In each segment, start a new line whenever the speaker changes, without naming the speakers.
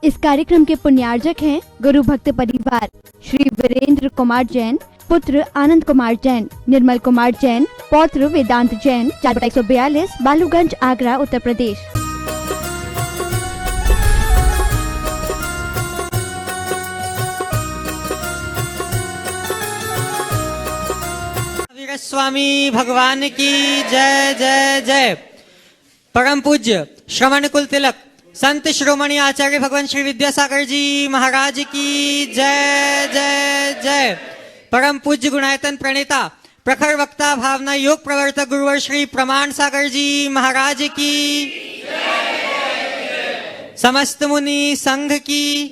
इस कार्यक्रम के पुण्यार्जक हैं गुरु भक्त परिवार श्री वीरेंद्र कुमार जैन, पुत्र आनंद कुमार जैन, निर्मल कुमार जैन, पौत्र वेदांत जैन, 4/142, बालूगंज, आगरा, उत्तर प्रदेश।
स्वामी भगवान की जय जय जय। परम पूज्य श्रवण कुल तिलक संत श्रोमणी आचार्य भगवान श्री विद्यासागर जी महाराज की जय जय जय। परम पूज्य गुणायतन प्रणेता प्रखर वक्ता भावना योग प्रवर्तक गुरुवर श्री प्रमाण सागर जी महाराज की समस्त मुनि संघ की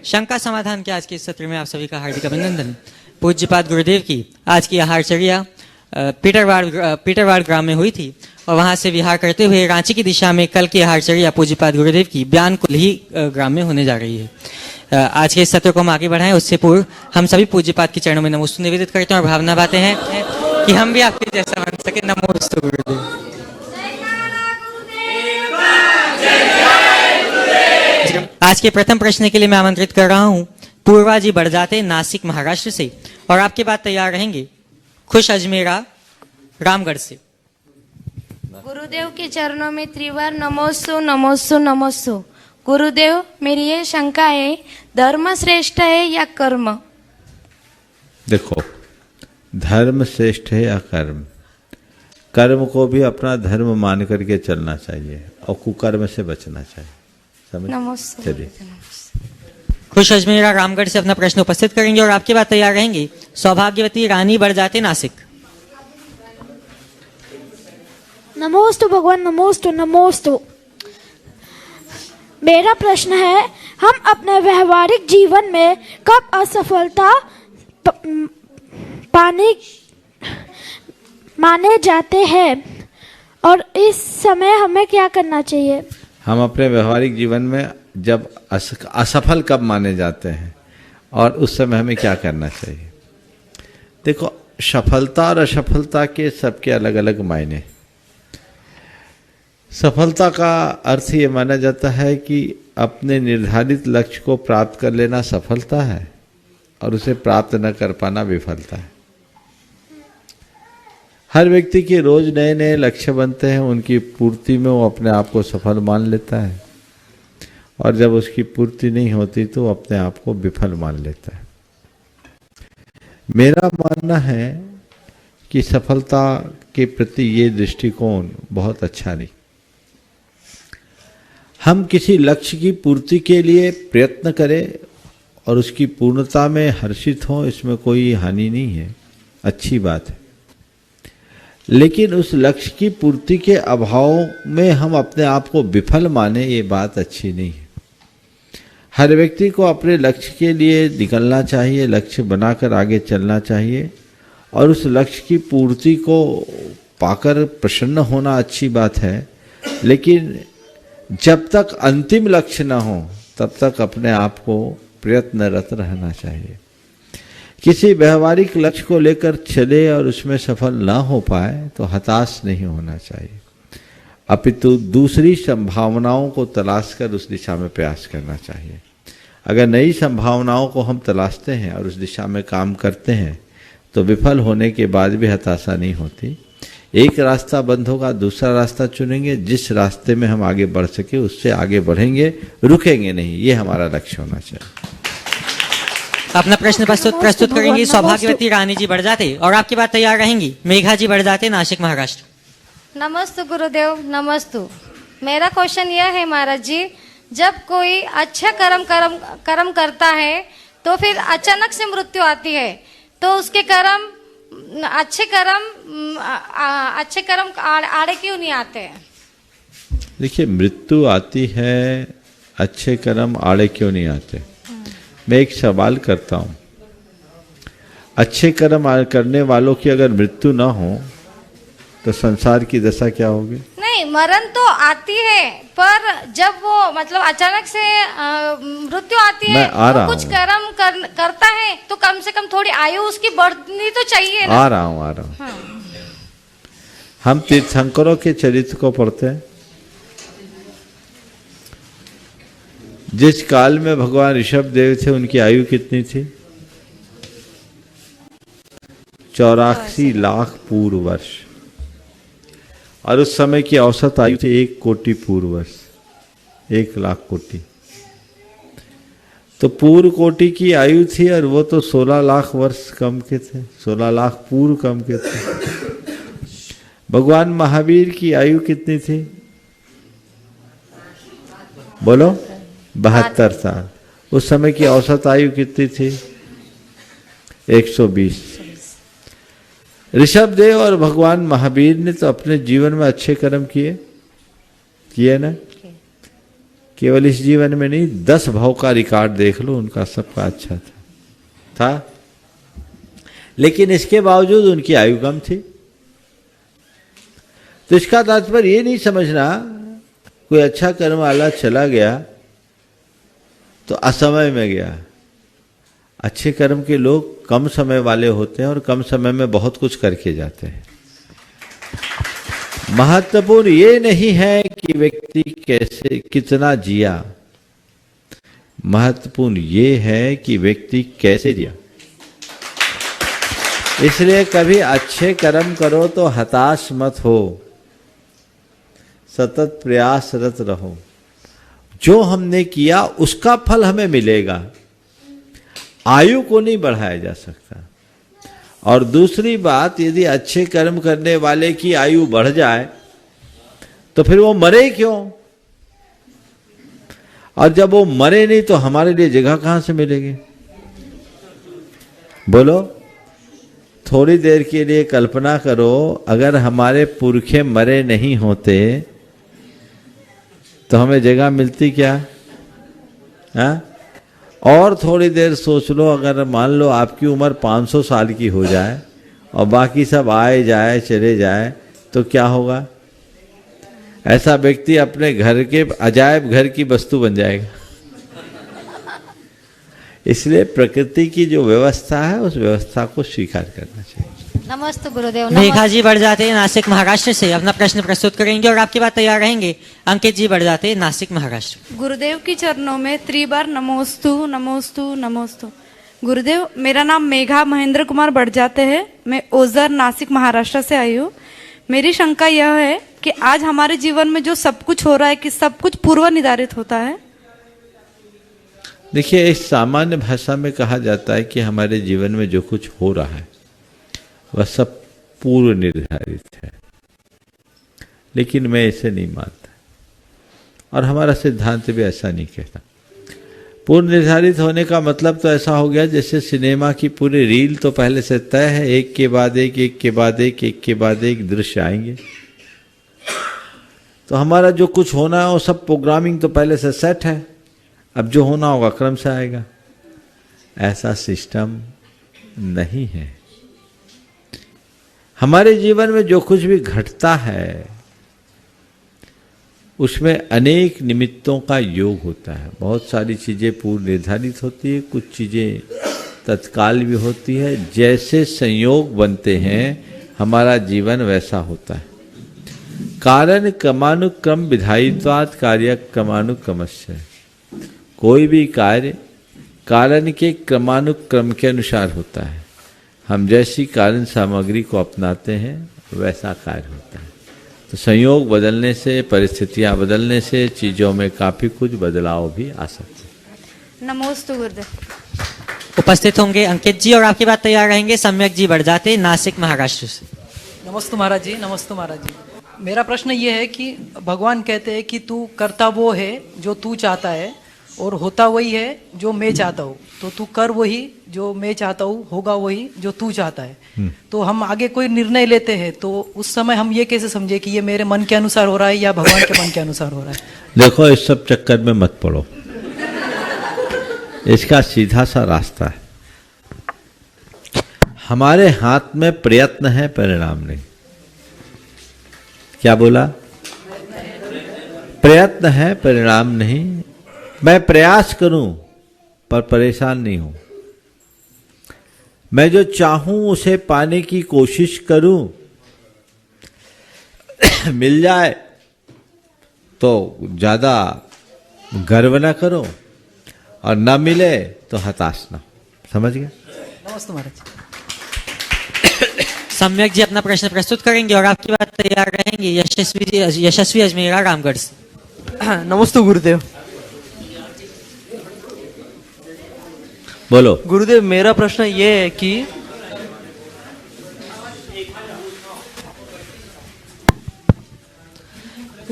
शंका समाधान के आज के सत्र में आप सभी का हार्दिक अभिनंदन। पूज्यपाद गुरुदेव की आज की आहारचर्या पीटरवाड़ ग्राम में हुई थी और वहां से विहार करते हुए रांची की दिशा में कल की आहारचर्या पूज्यपाद गुरुदेव की बयान कुल्ही ग्राम में होने जा रही है। आज के इस सत्र को हम आगे बढ़ाएं उससे पूर्व हम सभी पूज्यपाद के चरणों में नमोस्तु निवेदित करते हैं और भावना बातें हैं कि हम भी आपके जैसा बन सके। नमोस्तु गुरुदेव। आज के प्रथम प्रश्न के लिए मैं आमंत्रित कर रहा हूं पूर्वा जी बड़जाते, नासिक, महाराष्ट्र से, और आपके बाद तैयार रहेंगे खुश अजमेरा, रामगढ़ से।
गुरुदेव के चरणों में त्रिवार नमोस्तु नमोस्तु नमोस्तु। गुरुदेव, मेरी ये शंका है, धर्म श्रेष्ठ है या कर्म?
देखो, धर्म श्रेष्ठ है या कर्म? कर्म को भी अपना धर्म मान करके चलना चाहिए और कुकर्म से बचना चाहिए। समझ?
नमोस्तु।
चलिए।
खुश अजमेरा रामगढ़ से अपना प्रश्न उपस्थित करेंगे और आपके बाद तैयार रहेंगे सौभाग्यवती रानी बड़जाते, नासिक।
नमोस्तु भगवान, नमोस्तु नमोस्तु। मेरा प्रश्न है, हम अपने व्यवहारिक जीवन में कब असफलता माने जाते हैं और इस समय हमें क्या करना चाहिए?
हम अपने व्यवहारिक जीवन में जब असफल कब माने जाते हैं और उस समय हमें क्या करना चाहिए? देखो, सफलता और असफलता के सबके अलग अलग मायने। सफलता का अर्थ ये माना जाता है कि अपने निर्धारित लक्ष्य को प्राप्त कर लेना सफलता है और उसे प्राप्त न कर पाना विफलता है। हर व्यक्ति के रोज नए नए लक्ष्य बनते हैं, उनकी पूर्ति में वो अपने आप को सफल मान लेता है और जब उसकी पूर्ति नहीं होती तो अपने आप को विफल मान लेता है। मेरा मानना है कि सफलता के प्रति ये दृष्टिकोण बहुत अच्छा नहीं। हम किसी लक्ष्य की पूर्ति के लिए प्रयत्न करें और उसकी पूर्णता में हर्षित हों, इसमें कोई हानि नहीं है, अच्छी बात है। लेकिन उस लक्ष्य की पूर्ति के अभाव में हम अपने आप को विफल माने, ये बात अच्छी नहीं है। हर व्यक्ति को अपने लक्ष्य के लिए निकलना चाहिए, लक्ष्य बनाकर आगे चलना चाहिए और उस लक्ष्य की पूर्ति को पाकर प्रसन्न होना अच्छी बात है। लेकिन जब तक अंतिम लक्ष्य न हो तब तक अपने आप को प्रयत्नरत रहना चाहिए। किसी व्यवहारिक लक्ष्य को लेकर चले और उसमें सफल ना हो पाए तो हताश नहीं होना चाहिए, अपितु दूसरी संभावनाओं को तलाश कर उस दिशा में प्रयास करना चाहिए। अगर नई संभावनाओं को हम तलाशते हैं और उस दिशा में काम करते हैं तो विफल होने के बाद भी हताशा नहीं होती। एक रास्ता बंद होगा, दूसरा रास्ता चुनेंगे, जिस रास्ते में हम आगे बढ़ सके उससे आगे बढ़ेंगे, रुकेंगे नहीं। ये हमारा लक्ष्य होना चाहिए।
अपना प्रश्न प्रस्तुत करेंगी सौभाग्यवती रानी जी बड़जाते और आपके बाद तैयार रहेंगी मेघा जी बड़जाते, नासिक, महाराष्ट्र।
नमस्ते गुरुदेव, नमस्तु। मेरा क्वेश्चन यह है महाराज जी, जब कोई अच्छा कर्म करता है तो फिर अचानक से मृत्यु आती है, तो उसके अच्छे कर्म आड़े क्यों नहीं आते हैं?
देखिए, मृत्यु आती है, अच्छे कर्म आड़े क्यों नहीं आते? मैं एक सवाल करता हूँ, अच्छे कर्म करने वालों की अगर मृत्यु ना हो तो संसार की दशा क्या होगी?
नहीं, मरण तो आती है, पर जब वो मतलब अचानक से मृत्यु आती है, तो कुछ कर्म करता है तो कम से कम थोड़ी आयु उसकी बढ़नी तो चाहिए ना?
आ रहा हूँ। हम तीर्थंकरों के चरित्र को पढ़ते हैं। जिस काल में भगवान ऋषभ देव थे उनकी आयु कितनी थी? 84 लाख पूर्व वर्ष। और उस समय की औसत आयु थी 1 कोटि पूर्व वर्ष, 1 लाख कोटि। तो पूर्व कोटि की आयु थी और वो तो 16 लाख वर्ष कम के थे, 16 लाख पूर्व कम के थे। भगवान महावीर की आयु कितनी थी? बोलो। 72 साल। उस समय की औसत आयु कितनी थी? 120। ऋषभ देव और भगवान महावीर ने तो अपने जीवन में अच्छे कर्म किए ना? केवल इस जीवन में नहीं, 10 भाव का रिकॉर्ड देख लो, उनका सबका अच्छा था। लेकिन इसके बावजूद उनकी आयु कम थी। तो इसका तात्पर्य ये नहीं समझना कोई अच्छा कर्म वाला चला गया तो असमय में गया। अच्छे कर्म के लोग कम समय वाले होते हैं और कम समय में बहुत कुछ करके जाते हैं। महत्वपूर्ण ये नहीं है कि व्यक्ति कैसे कितना जिया, महत्वपूर्ण ये है कि व्यक्ति कैसे जिया। इसलिए कभी अच्छे कर्म करो तो हताश मत हो, सतत प्रयासरत रहो। जो हमने किया उसका फल हमें मिलेगा, आयु को नहीं बढ़ाया जा सकता। और दूसरी बात, यदि अच्छे कर्म करने वाले की आयु बढ़ जाए तो फिर वो मरे क्यों? और जब वो मरे नहीं तो हमारे लिए जगह कहां से मिलेगी? बोलो। थोड़ी देर के लिए कल्पना करो, अगर हमारे पुरखे मरे नहीं होते तो हमें जगह मिलती क्या? हाँ? और थोड़ी देर सोच लो, अगर मान लो आपकी उम्र 500 साल की हो जाए और बाकी सब आए जाए चले जाए तो क्या होगा? ऐसा व्यक्ति अपने घर के अजायब घर की वस्तु बन जाएगा। इसलिए प्रकृति की जो व्यवस्था है उस व्यवस्था को स्वीकार करना चाहिए।
नमस्ते गुरुदेव।
मेघा जी बढ़ जाते हैं नासिक महाराष्ट्र से, अपना प्रश्न प्रस्तुत करेंगे और आपके बाद तैयार रहेंगे। अंकित जी बढ़ जाते हैं नासिक महाराष्ट्र।
गुरुदेव की चरणों में त्रिबार नमोस्तु नमोस्तु नमोस्तु। गुरुदेव, मेरा नाम मेघा महेंद्र कुमार बढ़ जाते हैं। मैं ओझर नासिक महाराष्ट्र से आई हूँ। मेरी शंका यह है कि आज हमारे जीवन में जो सब कुछ हो रहा है, कि सब कुछ पूर्व निर्धारित होता है?
देखिए, इस सामान्य भाषा में कहा जाता है कि हमारे जीवन में जो कुछ हो रहा है वह सब पूर्व निर्धारित है, लेकिन मैं इसे नहीं मानता और हमारा सिद्धांत भी ऐसा नहीं कहता। पूर्व निर्धारित होने का मतलब तो ऐसा हो गया जैसे सिनेमा की पूरी रील तो पहले से तय है, एक के बाद एक, एक के बाद एक, एक के बाद एक दृश्य आएंगे। तो हमारा जो कुछ होना है वो सब प्रोग्रामिंग तो पहले से सेट है, अब जो होना होगा क्रम से आएगा। ऐसा सिस्टम नहीं है। हमारे जीवन में जो कुछ भी घटता है उसमें अनेक निमित्तों का योग होता है। बहुत सारी चीजें पूर्व निर्धारित होती है, कुछ चीजें तत्काल भी होती है। जैसे संयोग बनते हैं हमारा जीवन वैसा होता है। कारण क्रमानुक्रम विधायित्वात् कार्य क्रमानुक्रमस्य। कोई भी कार्य कारण के क्रमानुक्रम के अनुसार होता है। हम जैसी कारण सामग्री को अपनाते हैं वैसा कार्य होता है। तो संयोग बदलने से, परिस्थितियां बदलने से चीजों में काफी कुछ बदलाव भी आ सकते हैं।
नमोस्तु गुरुदेव।
उपस्थित होंगे अंकित जी और आपके बाद तैयार रहेंगे सम्यक जी बढ़ जाते नासिक महाराष्ट्र से।
नमस्ते महाराज जी। नमस्ते महाराज जी। मेरा प्रश्न ये है कि भगवान कहते हैं कि तू करता वो है जो तू चाहता है और होता वही है जो मैं चाहता हूँ। तो तू कर वही जो मैं चाहता हूँ, होगा वही जो तू चाहता है। तो हम आगे कोई निर्णय लेते हैं तो उस समय हम ये कैसे समझे कि ये मेरे मन के अनुसार हो रहा है या भगवान के मन के अनुसार हो रहा है?
देखो, इस सब चक्कर में मत पड़ो। इसका सीधा सा रास्ता है। हमारे हाथ में प्रयत्न है, परिणाम नहीं। क्या बोला? प्रयत्न है, परिणाम नहीं। मैं प्रयास करूं पर परेशान नहीं हूं। मैं जो चाहूं उसे पाने की कोशिश करूं, मिल जाए तो ज्यादा गर्व ना करो, और न मिले तो हताश ना हो। समझ गया?
नमस्ते महाराज जी।
सम्यक जी अपना प्रश्न प्रस्तुत करेंगे और आपकी बात तैयार रहेंगे यशस्वी अजमेरा रामगढ़ से।
नमस्ते गुरुदेव।
बोलो।
गुरुदेव, मेरा प्रश्न ये है कि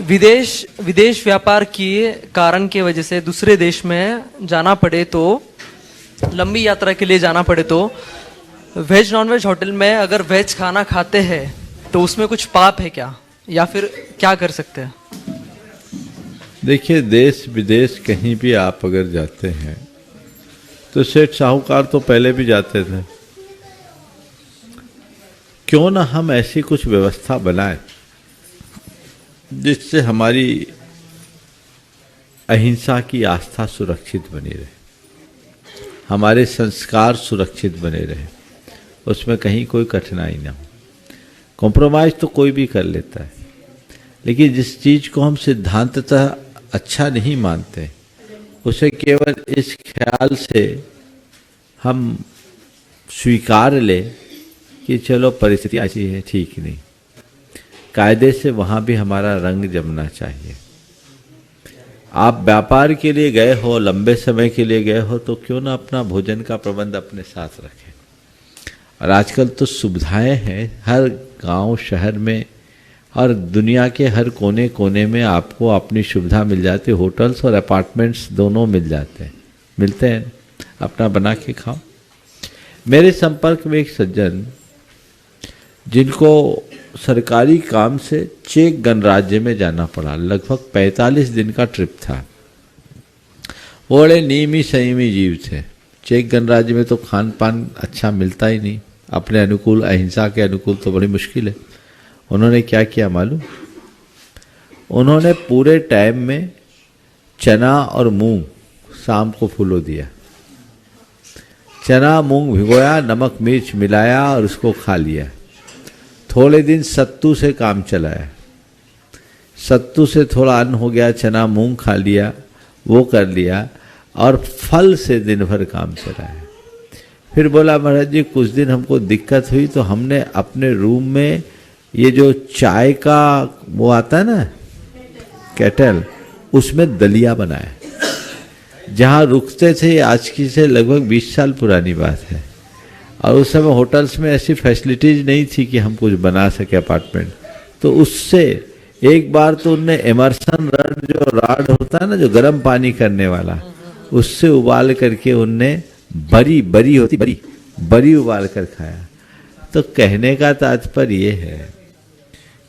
विदेश व्यापार की कारण की वजह से दूसरे देश में जाना पड़े तो, लंबी यात्रा के लिए जाना पड़े तो वेज नॉन वेज होटल में अगर वेज खाना खाते हैं तो उसमें कुछ पाप है क्या, या फिर क्या कर सकते हैं?
देखिए, देश विदेश कहीं भी आप अगर जाते हैं तो सेठ साहूकार तो पहले भी जाते थे। क्यों ना हम ऐसी कुछ व्यवस्था बनाएं जिससे हमारी अहिंसा की आस्था सुरक्षित बनी रहे, हमारे संस्कार सुरक्षित बने रहे, उसमें कहीं कोई कठिनाई ना हो। कॉम्प्रोमाइज तो कोई भी कर लेता है, लेकिन जिस चीज को हम सिद्धांततः अच्छा नहीं मानते उसे केवल इस ख्याल से हम स्वीकार ले कि चलो परिस्थिति ऐसी है, ठीक नहीं। कायदे से वहां भी हमारा रंग जमना चाहिए। आप व्यापार के लिए गए हो, लंबे समय के लिए गए हो, तो क्यों ना अपना भोजन का प्रबंध अपने साथ रखें। और आजकल तो सुविधाएं हैं, हर गांव शहर में और दुनिया के हर कोने कोने में आपको अपनी सुविधा मिल जाती है। होटल्स और अपार्टमेंट्स दोनों मिलते हैं, अपना बना के खाओ। मेरे संपर्क में एक सज्जन जिनको सरकारी काम से चेक गणराज्य में जाना पड़ा, लगभग 45 दिन का ट्रिप था। वो बड़े नियमी संयमी जीव थे। चेक गणराज्य में तो खान पान अच्छा मिलता ही नहीं, अपने अनुकूल, अहिंसा के अनुकूल तो बड़ी मुश्किल है। उन्होंने क्या किया मालूम? उन्होंने पूरे टाइम में चना और मूंग शाम को फुलो दिया। चना मूंग भिगोया, नमक मिर्च मिलाया और उसको खा लिया। थोड़े दिन सत्तू से काम चलाया, सत्तू से थोड़ा अन्न हो गया, चना मूंग खा लिया, वो कर लिया, और फल से दिन भर काम चलाया। फिर बोला महाराज जी कुछ दिन हमको दिक्कत हुई तो हमने अपने रूम में ये जो चाय का वो आता है ना केटल, उसमें दलिया बनाया। जहाँ रुकते थे, आज की से लगभग 20 साल पुरानी बात है, और उस समय होटल्स में ऐसी फैसिलिटीज नहीं थी कि हम कुछ बना सके अपार्टमेंट। तो उससे एक बार तो उनने इमर्सन रड, जो राड होता है ना जो गर्म पानी करने वाला, उससे उबाल करके उनने बरी उबाल कर खाया। तो कहने का तात्पर्य ये है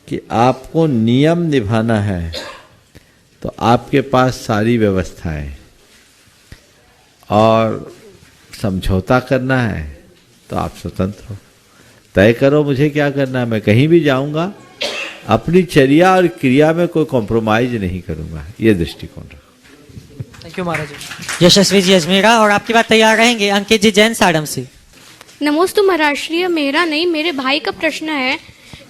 कि आपको नियम निभाना है तो आपके पास सारी व्यवस्थाएं, और समझौता करना है तो आप स्वतंत्र हो। तय करो मुझे क्या करना है, मैं कहीं भी जाऊंगा, अपनी चर्या और क्रिया में कोई कॉम्प्रोमाइज नहीं करूंगा, ये दृष्टिकोण रखो।
थैंक यू महाराज जी।
यशस्वी जी अजमेरा और आपकी बात तैयार रहेंगे अंकित जी जैन साडम से।
नमोस्तु महाराष्ट्रीय। मेरा नहीं, मेरे भाई का प्रश्न है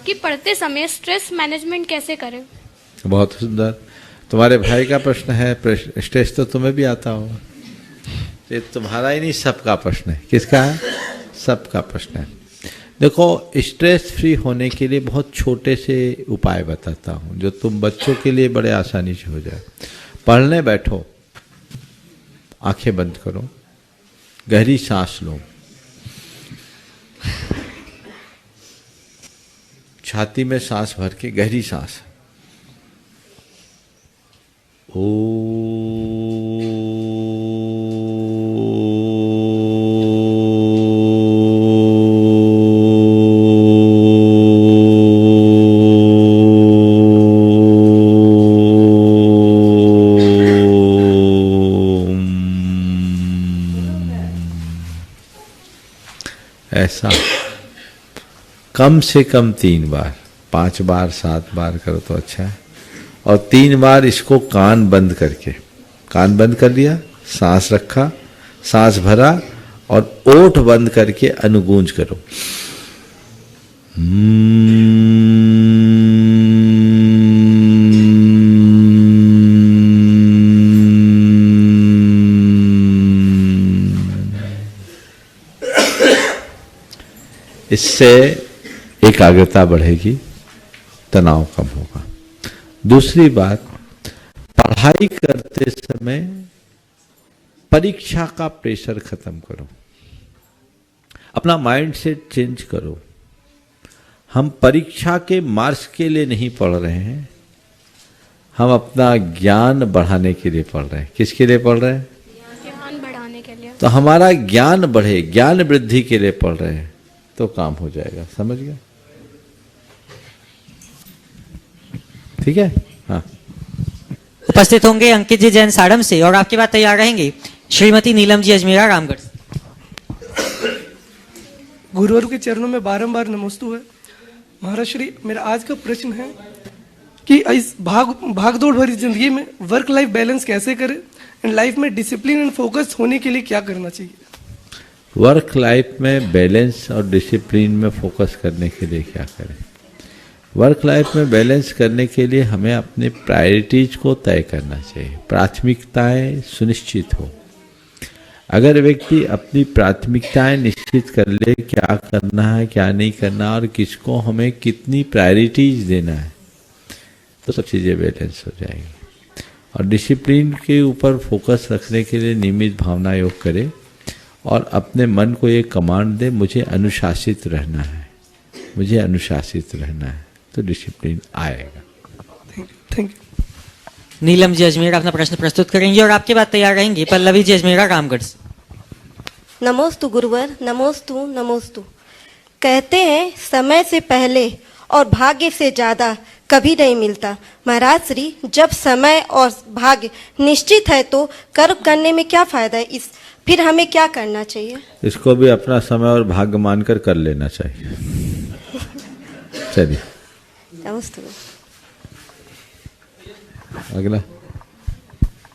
कि पढ़ते समय स्ट्रेस मैनेजमेंट कैसे करें।
बहुत सुंदर, तुम्हारे भाई का प्रश्न है। स्ट्रेस तो तुम्हें भी आता होगा, ये तुम्हारा ही नहीं सबका प्रश्न है। किसका है? सबका प्रश्न है। देखो, स्ट्रेस फ्री होने के लिए बहुत छोटे से उपाय बताता हूँ जो तुम बच्चों के लिए बड़े आसानी से हो जाए। पढ़ने बैठो, आंखें बंद करो, गहरी सांस लो, छाती में सांस भर के गहरी सांस, ऐसा कम से कम 3 बार, 5 बार 7 बार करो तो अच्छा है। और 3 बार इसको कान बंद करके, कान बंद कर दिया, सांस रखा, सांस भरा और ओठ बंद करके अनुगूंज करो। इससे एकाग्रता बढ़ेगी, तनाव कम होगा। दूसरी बात, पढ़ाई करते समय परीक्षा का प्रेशर खत्म करो, अपना माइंड सेट चेंज करो। हम परीक्षा के मार्क्स के लिए नहीं पढ़ रहे हैं, हम अपना ज्ञान बढ़ाने के लिए पढ़ रहे हैं। किसके लिए पढ़ रहे हैं?
ज्ञान बढ़ाने के लिए।
तो हमारा ज्ञान बढ़े, ज्ञान वृद्धि के लिए पढ़ रहे हैं तो काम हो जाएगा। समझ गए? ठीक है। हाँ,
उपस्थित होंगे अंकित जी जैन साड़म से और आपके बाद तैयार रहेंगे श्रीमती नीलम जी अजमेरा रामगढ़ से।
गुरुवर के चरणों में बारंबार नमोस्तु है। महाराज श्री, मेरा आज का प्रश्न है कि इस भागदौड़ भरी जिंदगी में वर्क लाइफ बैलेंस कैसे करें एंड लाइफ में डिसिप्लिन एंड फोकस होने के लिए क्या करना चाहिए?
वर्क लाइफ में बैलेंस और डिसिप्लिन में फोकस करने के लिए क्या करें? वर्क लाइफ में बैलेंस करने के लिए हमें अपने प्रायोरिटीज को तय करना चाहिए, प्राथमिकताएं सुनिश्चित हो। अगर व्यक्ति अपनी प्राथमिकताएं निश्चित कर ले, क्या करना है क्या नहीं करना और किसको हमें कितनी प्रायोरिटीज देना है, तो सब चीज़ें बैलेंस हो जाएंगी। और डिसिप्लिन के ऊपर फोकस रखने के लिए नियमित भावना योग करे और अपने मन को ये कमांड दे, मुझे अनुशासित रहना है, मुझे अनुशासित रहना है, तो डिसिप्लिन आएगा।
Thank you.
नीलम जी अजमेरा अपना प्रश्न प्रस्तुत करेंगे और आपके बाद तैयार रहेंगे पल्लवी जी अजमेरा रामगढ़ से।
नमोस्तु गुरुवर, नमोस्तु नमोस्तु। कहते हैं समय से पहले और भाग्य से ज़्यादा कभी नहीं मिलता। महाराज श्री, जब समय और भाग्य निश्चित है तो कर्म करने में क्या फायदा है? फिर हमें क्या करना चाहिए?
इसको भी अपना समय और भाग्य मानकर कर लेना चाहिए। चलिए
नमस्ते।
अगला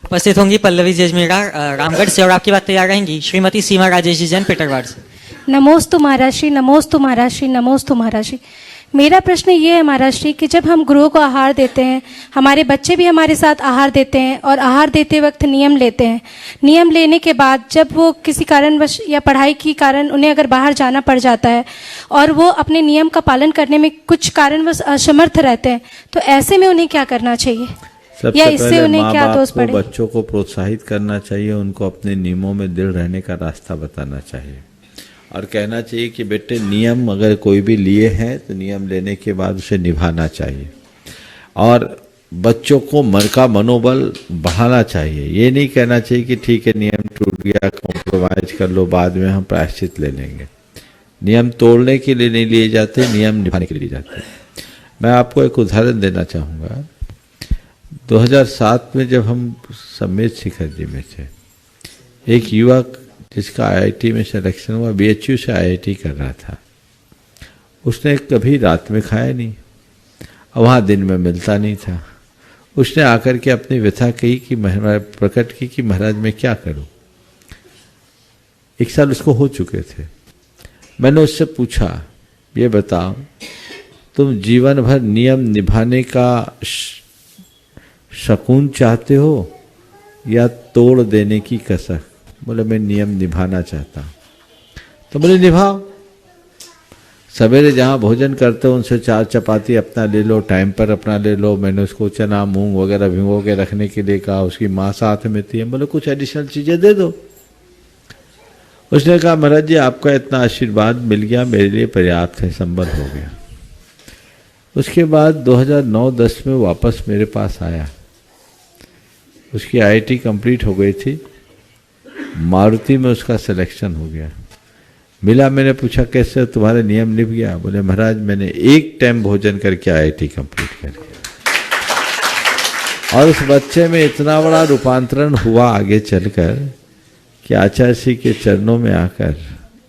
उपस्थित होंगी पल्लवी जी अजमेरा रामगढ़ से और आपकी बात तैयार रहेंगी श्रीमती सीमा राजेश जी जैन पिटरवाड़ से।
नमोस्तु महाराज श्री, नमोस्तु महाराज श्री, नमोस्तु महाराज श्री। मेरा प्रश्न ये है महाराज श्री कि जब हम गुरुओं को आहार देते हैं, हमारे बच्चे भी हमारे साथ आहार देते हैं और आहार देते वक्त नियम लेते हैं। नियम लेने के बाद जब वो किसी कारणवश या पढ़ाई के कारण उन्हें अगर बाहर जाना पड़ जाता है और वो अपने नियम का पालन करने में कुछ कारणवश असमर्थ रहते हैं, तो ऐसे में उन्हें क्या करना चाहिए या इससे उन्हें क्या दोष पड़े?
बच्चों को प्रोत्साहित करना चाहिए, उनको अपने नियमों में दृढ़ रहने का रास्ता बताना चाहिए और कहना चाहिए कि बेटे नियम अगर कोई भी लिए हैं तो नियम लेने के बाद उसे निभाना चाहिए। और बच्चों को मन का मनोबल बढ़ाना चाहिए। ये नहीं कहना चाहिए कि ठीक है नियम टूट गया, कॉम्प्रोमाइज कर लो, बाद में हम प्रायश्चित ले लेंगे। नियम तोड़ने के लिए नहीं लिए जाते, नियम निभाने के लिए लिए जाते। मैं आपको एक उदाहरण देना चाहूँगा। 2007 में जब हम समेत शिखर जी में थे, एक युवक जिसका आईआईटी में सिलेक्शन हुआ, बीएचयू से आईआईटी कर रहा था, उसने कभी रात में खाया नहीं और वहाँ दिन में मिलता नहीं था। उसने आकर के अपनी व्यथा कही कि प्रकट की कि महाराज मैं क्या करूं। 1 साल उसको हो चुके थे। मैंने उससे पूछा, ये बताओ तुम जीवन भर नियम निभाने का शकून चाहते हो या तोड़ देने की कसक? बोले मैं नियम निभाना चाहता हूँ। तो बोले निभाओ, सवेरे जहाँ भोजन करते हो उनसे 4 चपाती अपना ले लो, टाइम पर अपना ले लो। मैंने उसको चना मूंग वगैरह भिगो के रखने के लिए कहा, उसकी माँ साथ में थी। बोले कुछ एडिशनल चीज़ें दे दो। उसने कहा महाराज जी आपका इतना आशीर्वाद मिल गया, मेरे लिए पर्याप्त है, संबल हो गया। उसके बाद 2009-10 में वापस मेरे पास आया। उसकी आईआईटी कंप्लीट हो गई थी, मारुति में उसका सिलेक्शन हो गया। मिला, मैंने पूछा कैसे तुम्हारे नियम निभ गया? बोले महाराज मैंने 1 टाइम भोजन करके आईआईटी कंप्लीट कर दिया। और उस बच्चे में इतना बड़ा रूपांतरण हुआ आगे चलकर कि आचार्य श्री के चरणों में आकर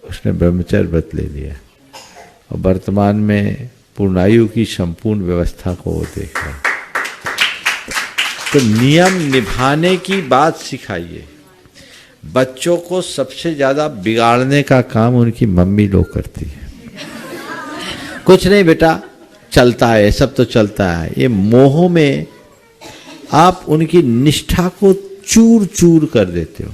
उसने ब्रह्मचर्य व्रत ले लिया और वर्तमान में पूर्णायु की संपूर्ण व्यवस्था को वो देख रहा है। तो नियम निभाने की बात सिखाइए। बच्चों को सबसे ज्यादा बिगाड़ने का काम उनकी मम्मी लोग करती है। कुछ नहीं बेटा चलता है, सब तो चलता है। ये मोह में आप उनकी निष्ठा को चूर चूर कर देते हो।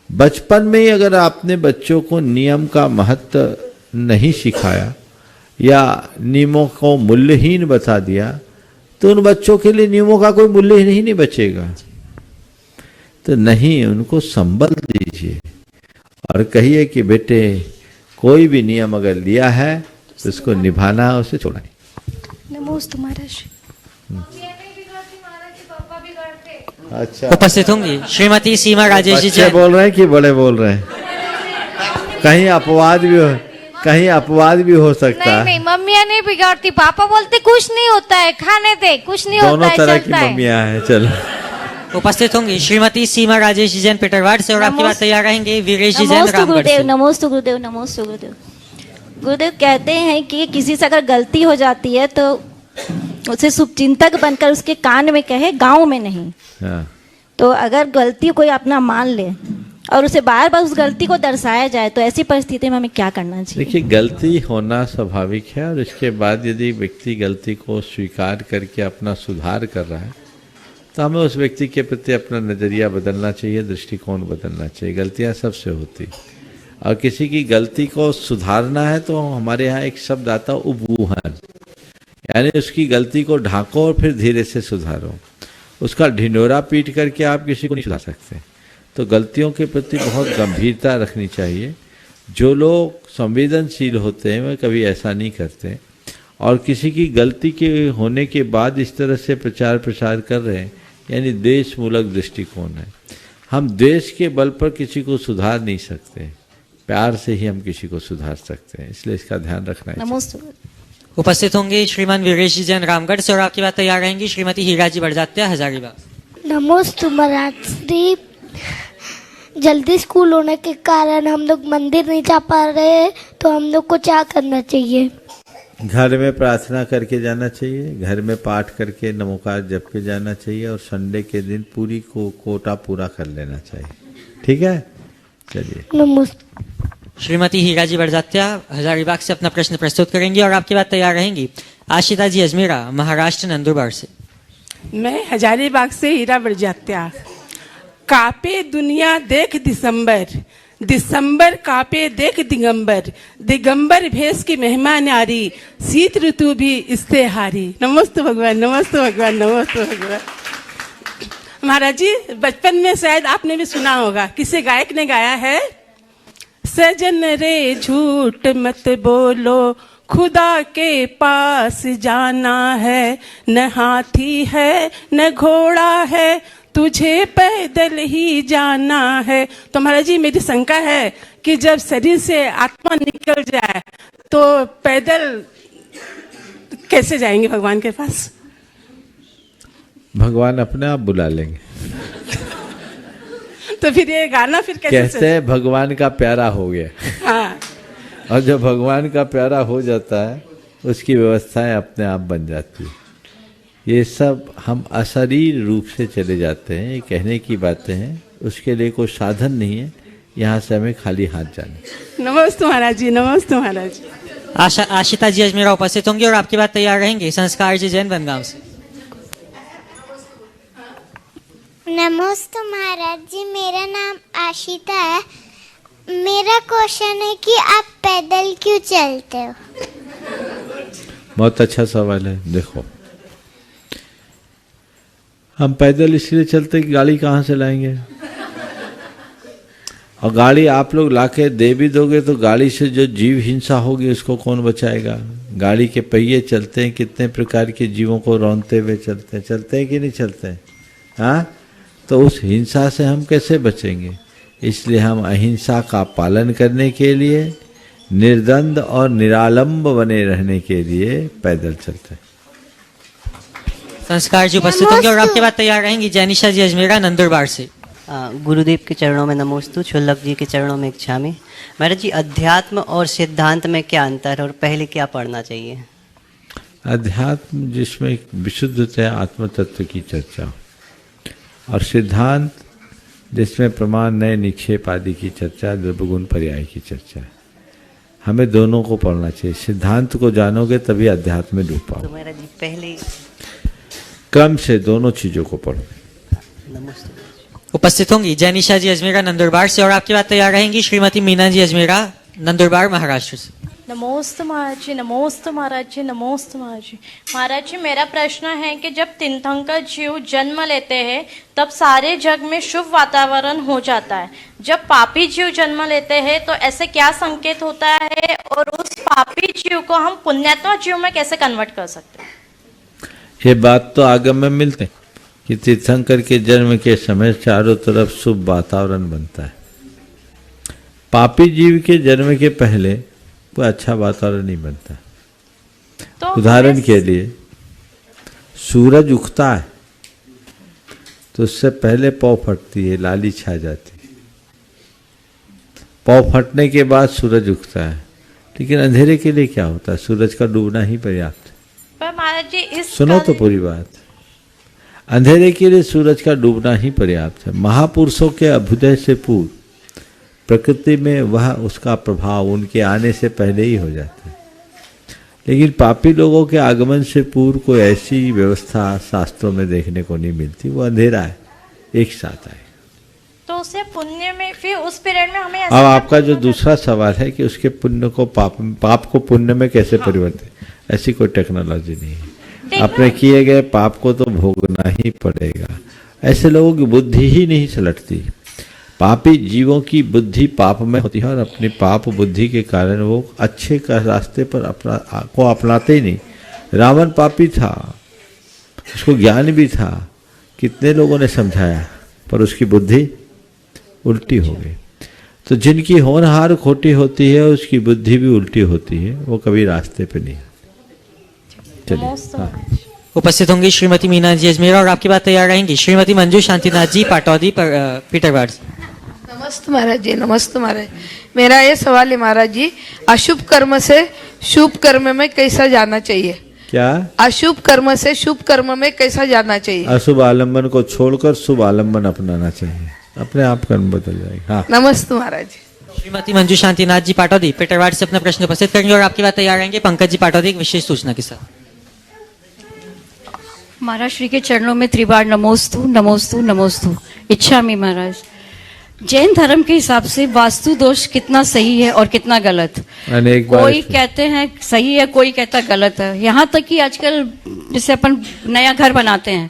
बचपन में ही अगर आपने बच्चों को नियम का महत्व नहीं सिखाया या नियमों को मूल्यहीन बता दिया तो उन बच्चों के लिए नियमों का कोई मूल्य ही नहीं बचेगा। तो नहीं, उनको संबल दीजिए और कहिए कि बेटे कोई भी नियम अगर लिया है तो उसको निभाना है, उसे छोड़ना नहीं।
नमोस्तु महाराज।
अच्छा,
उपस्थित होंगी श्रीमती सीमा राजेश जी
बच्चे
जैन।
बोल रहे हैं कि बड़े बोल रहे हैं? कहीं अपवाद भी हो सकता
नहीं
है।
नहीं, मम्मियाँ नहीं बिगाड़ती, पापा बोलते कुछ नहीं होता है, खाने दे, कुछ नहीं होता
दोनों
है,
तरह की
चलता है।
मम्मियाँ हैं। चलो,
उपस्थित होंगी श्रीमती सीमा राजेश जी जैन पेटरवाड़ से और आपकी बात तैयार रहेंगे वीरेश जी जैन
नमोस्तु
रामगढ़
गुरुदेव,
से।
नमोस्तु गुरुदेव, नमोस्तु गुरुदेव। गुरुदेव कहते हैं कि किसी से अगर गलती हो जाती है तो उसे शुभचिंतक बनकर उसके कान में कहे, गांव में नहीं।
हाँ।
तो अगर गलती कोई अपना मान ले और उसे बार बार उस गलती को दर्शाया जाए तो ऐसी परिस्थिति में हमें क्या करना चाहिए?
देखिए, गलती होना स्वाभाविक है और इसके बाद यदि व्यक्ति गलती को स्वीकार करके अपना सुधार कर रहा है तो हमें उस व्यक्ति के प्रति अपना नज़रिया बदलना चाहिए, दृष्टिकोण बदलना चाहिए। गलतियां सबसे होती और किसी की गलती को सुधारना है तो हमारे यहाँ एक शब्द आता है उपवूहन, यानी उसकी गलती को ढांको और फिर धीरे से सुधारो। उसका ढिंढोरा पीट करके आप किसी को नहीं सुधार सकते। तो गलतियों के प्रति बहुत गंभीरता रखनी चाहिए। जो लोग संवेदनशील होते हैं वे कभी ऐसा नहीं करते और किसी की गलती के होने के बाद इस तरह से प्रचार प्रसार कर रहे हैं, यानी देशमूलक दृष्टिकोण है। हम देश के बल पर किसी को सुधार नहीं सकते, प्यार से ही हम किसी को सुधार सकते हैं, इसलिए इसका ध्यान रखना है।
नमोस्तु।
उपस्थित होंगे श्रीमान वीरेश जी जैन रामगढ़ से और आपकी बात तैयार रहेंगी श्रीमती हीरा जी बड़जात्या हजारीबाग।
नमोस्तु महाराज श्री। जल्दी स्कूल होने के कारण हम लोग मंदिर नहीं जा पा रहे, तो हम लोग को क्या करना चाहिए?
घर में प्रार्थना करके जाना चाहिए, घर में पाठ करके नमोकार जप के जाना चाहिए और संडे के दिन पूरी कोटा पूरा कर लेना चाहिए। ठीक है, चलिए।
नमस्ते।
श्रीमती हीरा जी बड़जात्या हजारीबाग से अपना प्रश्न प्रस्तुत करेंगी और आपकी बात तैयार रहेंगी आशिता जी अजमेरा महाराष्ट्र नंदुरबार से।
मैं हजारीबाग से हीरा बड़जात्या। कापे दुनिया देख दिसंबर, दिसंबर कापे देख दिगंबर, दिगंबर भेष की मेहमान नारी, शीत ऋतु भी इससे हारी। नमस्ते भगवान, नमस्ते भगवान, नमस्ते भगवान। महाराज जी, बचपन में शायद आपने भी सुना होगा, किसी गायक ने गाया है, सजन रे झूठ मत बोलो, खुदा के पास जाना है, न हाथी है न घोड़ा है, तुझे पैदल ही जाना है। तो महाराज जी, मेरी शंका है कि जब शरीर से आत्मा निकल जाए तो पैदल कैसे जाएंगे भगवान के पास?
भगवान अपने आप बुला लेंगे।
तो फिर ये गाना फिर कैसे
कहते हैं भगवान का प्यारा हो गया।
हाँ।
और जब भगवान का प्यारा हो जाता है उसकी व्यवस्थाएं अपने आप बन जाती है। ये सब हम अशरीर रूप से चले जाते हैं, ये कहने की बातें हैं, उसके लिए कोई साधन नहीं है, यहाँ से हमें खाली हाथ जाने।
नमस्ते महाराज जी, नमस्ते महाराज जी।
आशिता जी अजमेरा उपस्थित होंगी और आपकी बात तैयार रहेंगे संस्कार जी जैन बनगांव से।
नमस्ते महाराज जी, मेरा नाम आशिता है। मेरा क्वेश्चन है कि आप पैदल क्यों चलते हो?
बहुत अच्छा सवाल है। देखो, हम पैदल इसलिए चलते कि गाड़ी कहाँ से लाएंगे, और गाड़ी आप लोग लाके दे भी दोगे तो गाड़ी से जो जीव हिंसा होगी उसको कौन बचाएगा? गाड़ी के पहिए चलते हैं, कितने प्रकार के जीवों को रौंदते हुए चलते हैं कि नहीं चलते हैं? हाँ, तो उस हिंसा से हम कैसे बचेंगे? इसलिए हम अहिंसा का पालन करने के लिए, निर्द्वंद और निरालंब बने रहने के लिए पैदल चलते हैं।
संस्कार जी उपस्थित होंगे और आपकी बात तैयार रहेंगी जैनिशा जी अजमेरा नंदुरबार से।
गुरुदेव के चरणों में नमोस्तु, छुल्लक जी के चरणों में इच्छामि। महाराज जी, अध्यात्म और सिद्धांत में क्या अंतर है और पहले क्या पढ़ना चाहिए?
अध्यात्म जिसमें विशुद्धतया आत्म तत्व की चर्चा, और सिद्धांत जिसमें प्रमाण नए निक्षेप आदि की चर्चा, द्रव्यगुण पर्याय की चर्चा। हमें दोनों को पढ़ना चाहिए। सिद्धांत को जानोगे तभी अध्यात्म में डूब पाओगे।
तो महाराज जी, पहले
क्रम से दोनों चीजों को पढ़ो।
नमस्ते।
उपस्थित होंगी जैनिशा जी अजमेरा नंदुरबार से और आपकी बात तैयार रहेंगी श्रीमती मीना जी अजमेरा नंदुरबार महाराष्ट्र से।
नमोस्तु महाराज जी, नमोस्तु महाराज जी, नमोस्तु महाराज जी। महाराज जी, मेरा प्रश्न है कि जब तीर्थंकर जीव जन्म लेते हैं तब सारे जग में शुभ वातावरण हो जाता है। जब पापी जीव जन्म लेते हैं तो ऐसे क्या संकेत होता है और उस पापी जीव को हम पुण्यात्मा जीव में कैसे कन्वर्ट कर सकते हैं?
ये बात तो आगम में मिलते हैं कि तीर्थंकर के जन्म के समय चारों तरफ शुभ वातावरण बनता है। पापी जीव के जन्म के पहले कोई अच्छा वातावरण नहीं बनता। तो उदाहरण के लिए सूरज उगता है तो उससे पहले पौ फटती है, लाली छा जाती है। पौ फटने के बाद सूरज उगता है, लेकिन अंधेरे के लिए क्या होता है? सूरज का डूबना ही पर्याप्त है।
पर महाराज जी
सुनो तो पूरी बात। अंधेरे के लिए सूरज का डूबना ही पर्याप्त है। महापुरुषों के अभ्युदय से पूर्व प्रकृति में वह उसका प्रभाव उनके आने से पहले ही हो जाता है, लेकिन पापी लोगों के आगमन से पूर्व कोई ऐसी व्यवस्था शास्त्रों में देखने को नहीं मिलती। वो अंधेरा है, एक साथ आए।
तो उसे पुण्य में फिर उस पीरियड में हमें
अब आपका जो दूसरा सवाल है कि उसके पुण्य को पाप को पुण्य में कैसे परिवर्तित, ऐसी कोई टेक्नोलॉजी नहीं है। अपने किए गए पाप को तो भोगना ही पड़ेगा। ऐसे लोगों की बुद्धि ही नहीं सलटती। पापी जीवों की बुद्धि पाप में होती है और अपनी पाप बुद्धि के कारण वो अच्छे का रास्ते पर अपनाते ही नहीं। रावण पापी था, उसको ज्ञान भी था, कितने लोगों ने समझाया, पर उसकी बुद्धि उल्टी हो गई। तो जिनकी होनहार खोटी होती है उसकी बुद्धि भी उल्टी होती है, वो कभी रास्ते पे नहीं। चलिए
उपस्थित होंगी श्रीमती मीना जी अजमेर और आपकी बात तैयार रहेंगी श्रीमती मंजू शांतिनाथ जी पाटौदी पीटरवाड़।
नमस्ते महाराज जी, नमस्ते महाराज। मेरा ये सवाल है महाराज जी, अशुभ कर्म से शुभ कर्म में कैसा जाना चाहिए?
क्या?
अशुभ कर्म से शुभ कर्म में कैसा जाना चाहिए?
अशुभ आलम्बन को छोड़कर शुभ आलम्बन अपनाना चाहिए, अपने आप कर्म बदल जाएगा। हाँ।
नमस्ते महाराज जी।
श्रीमती मंजू शांतिनाथ जी पाटौदी पीटरवाड़ से अपना प्रश्न उपस्थित करेंगे और आपकी बात तैयार रहेंगे पंकज जी पाटौदी एक विशेष सूचना के साथ।
महाराज श्री के चरणों में त्रिबार नमोस्तु नमोस्तु नमोस्तु। इच्छा में महाराज, जैन धर्म के हिसाब से वास्तु दोष कितना सही है और कितना गलत? कोई कहते हैं सही है, कोई कहता गलत है। यहाँ तक कि आजकल जैसे अपन नया घर बनाते हैं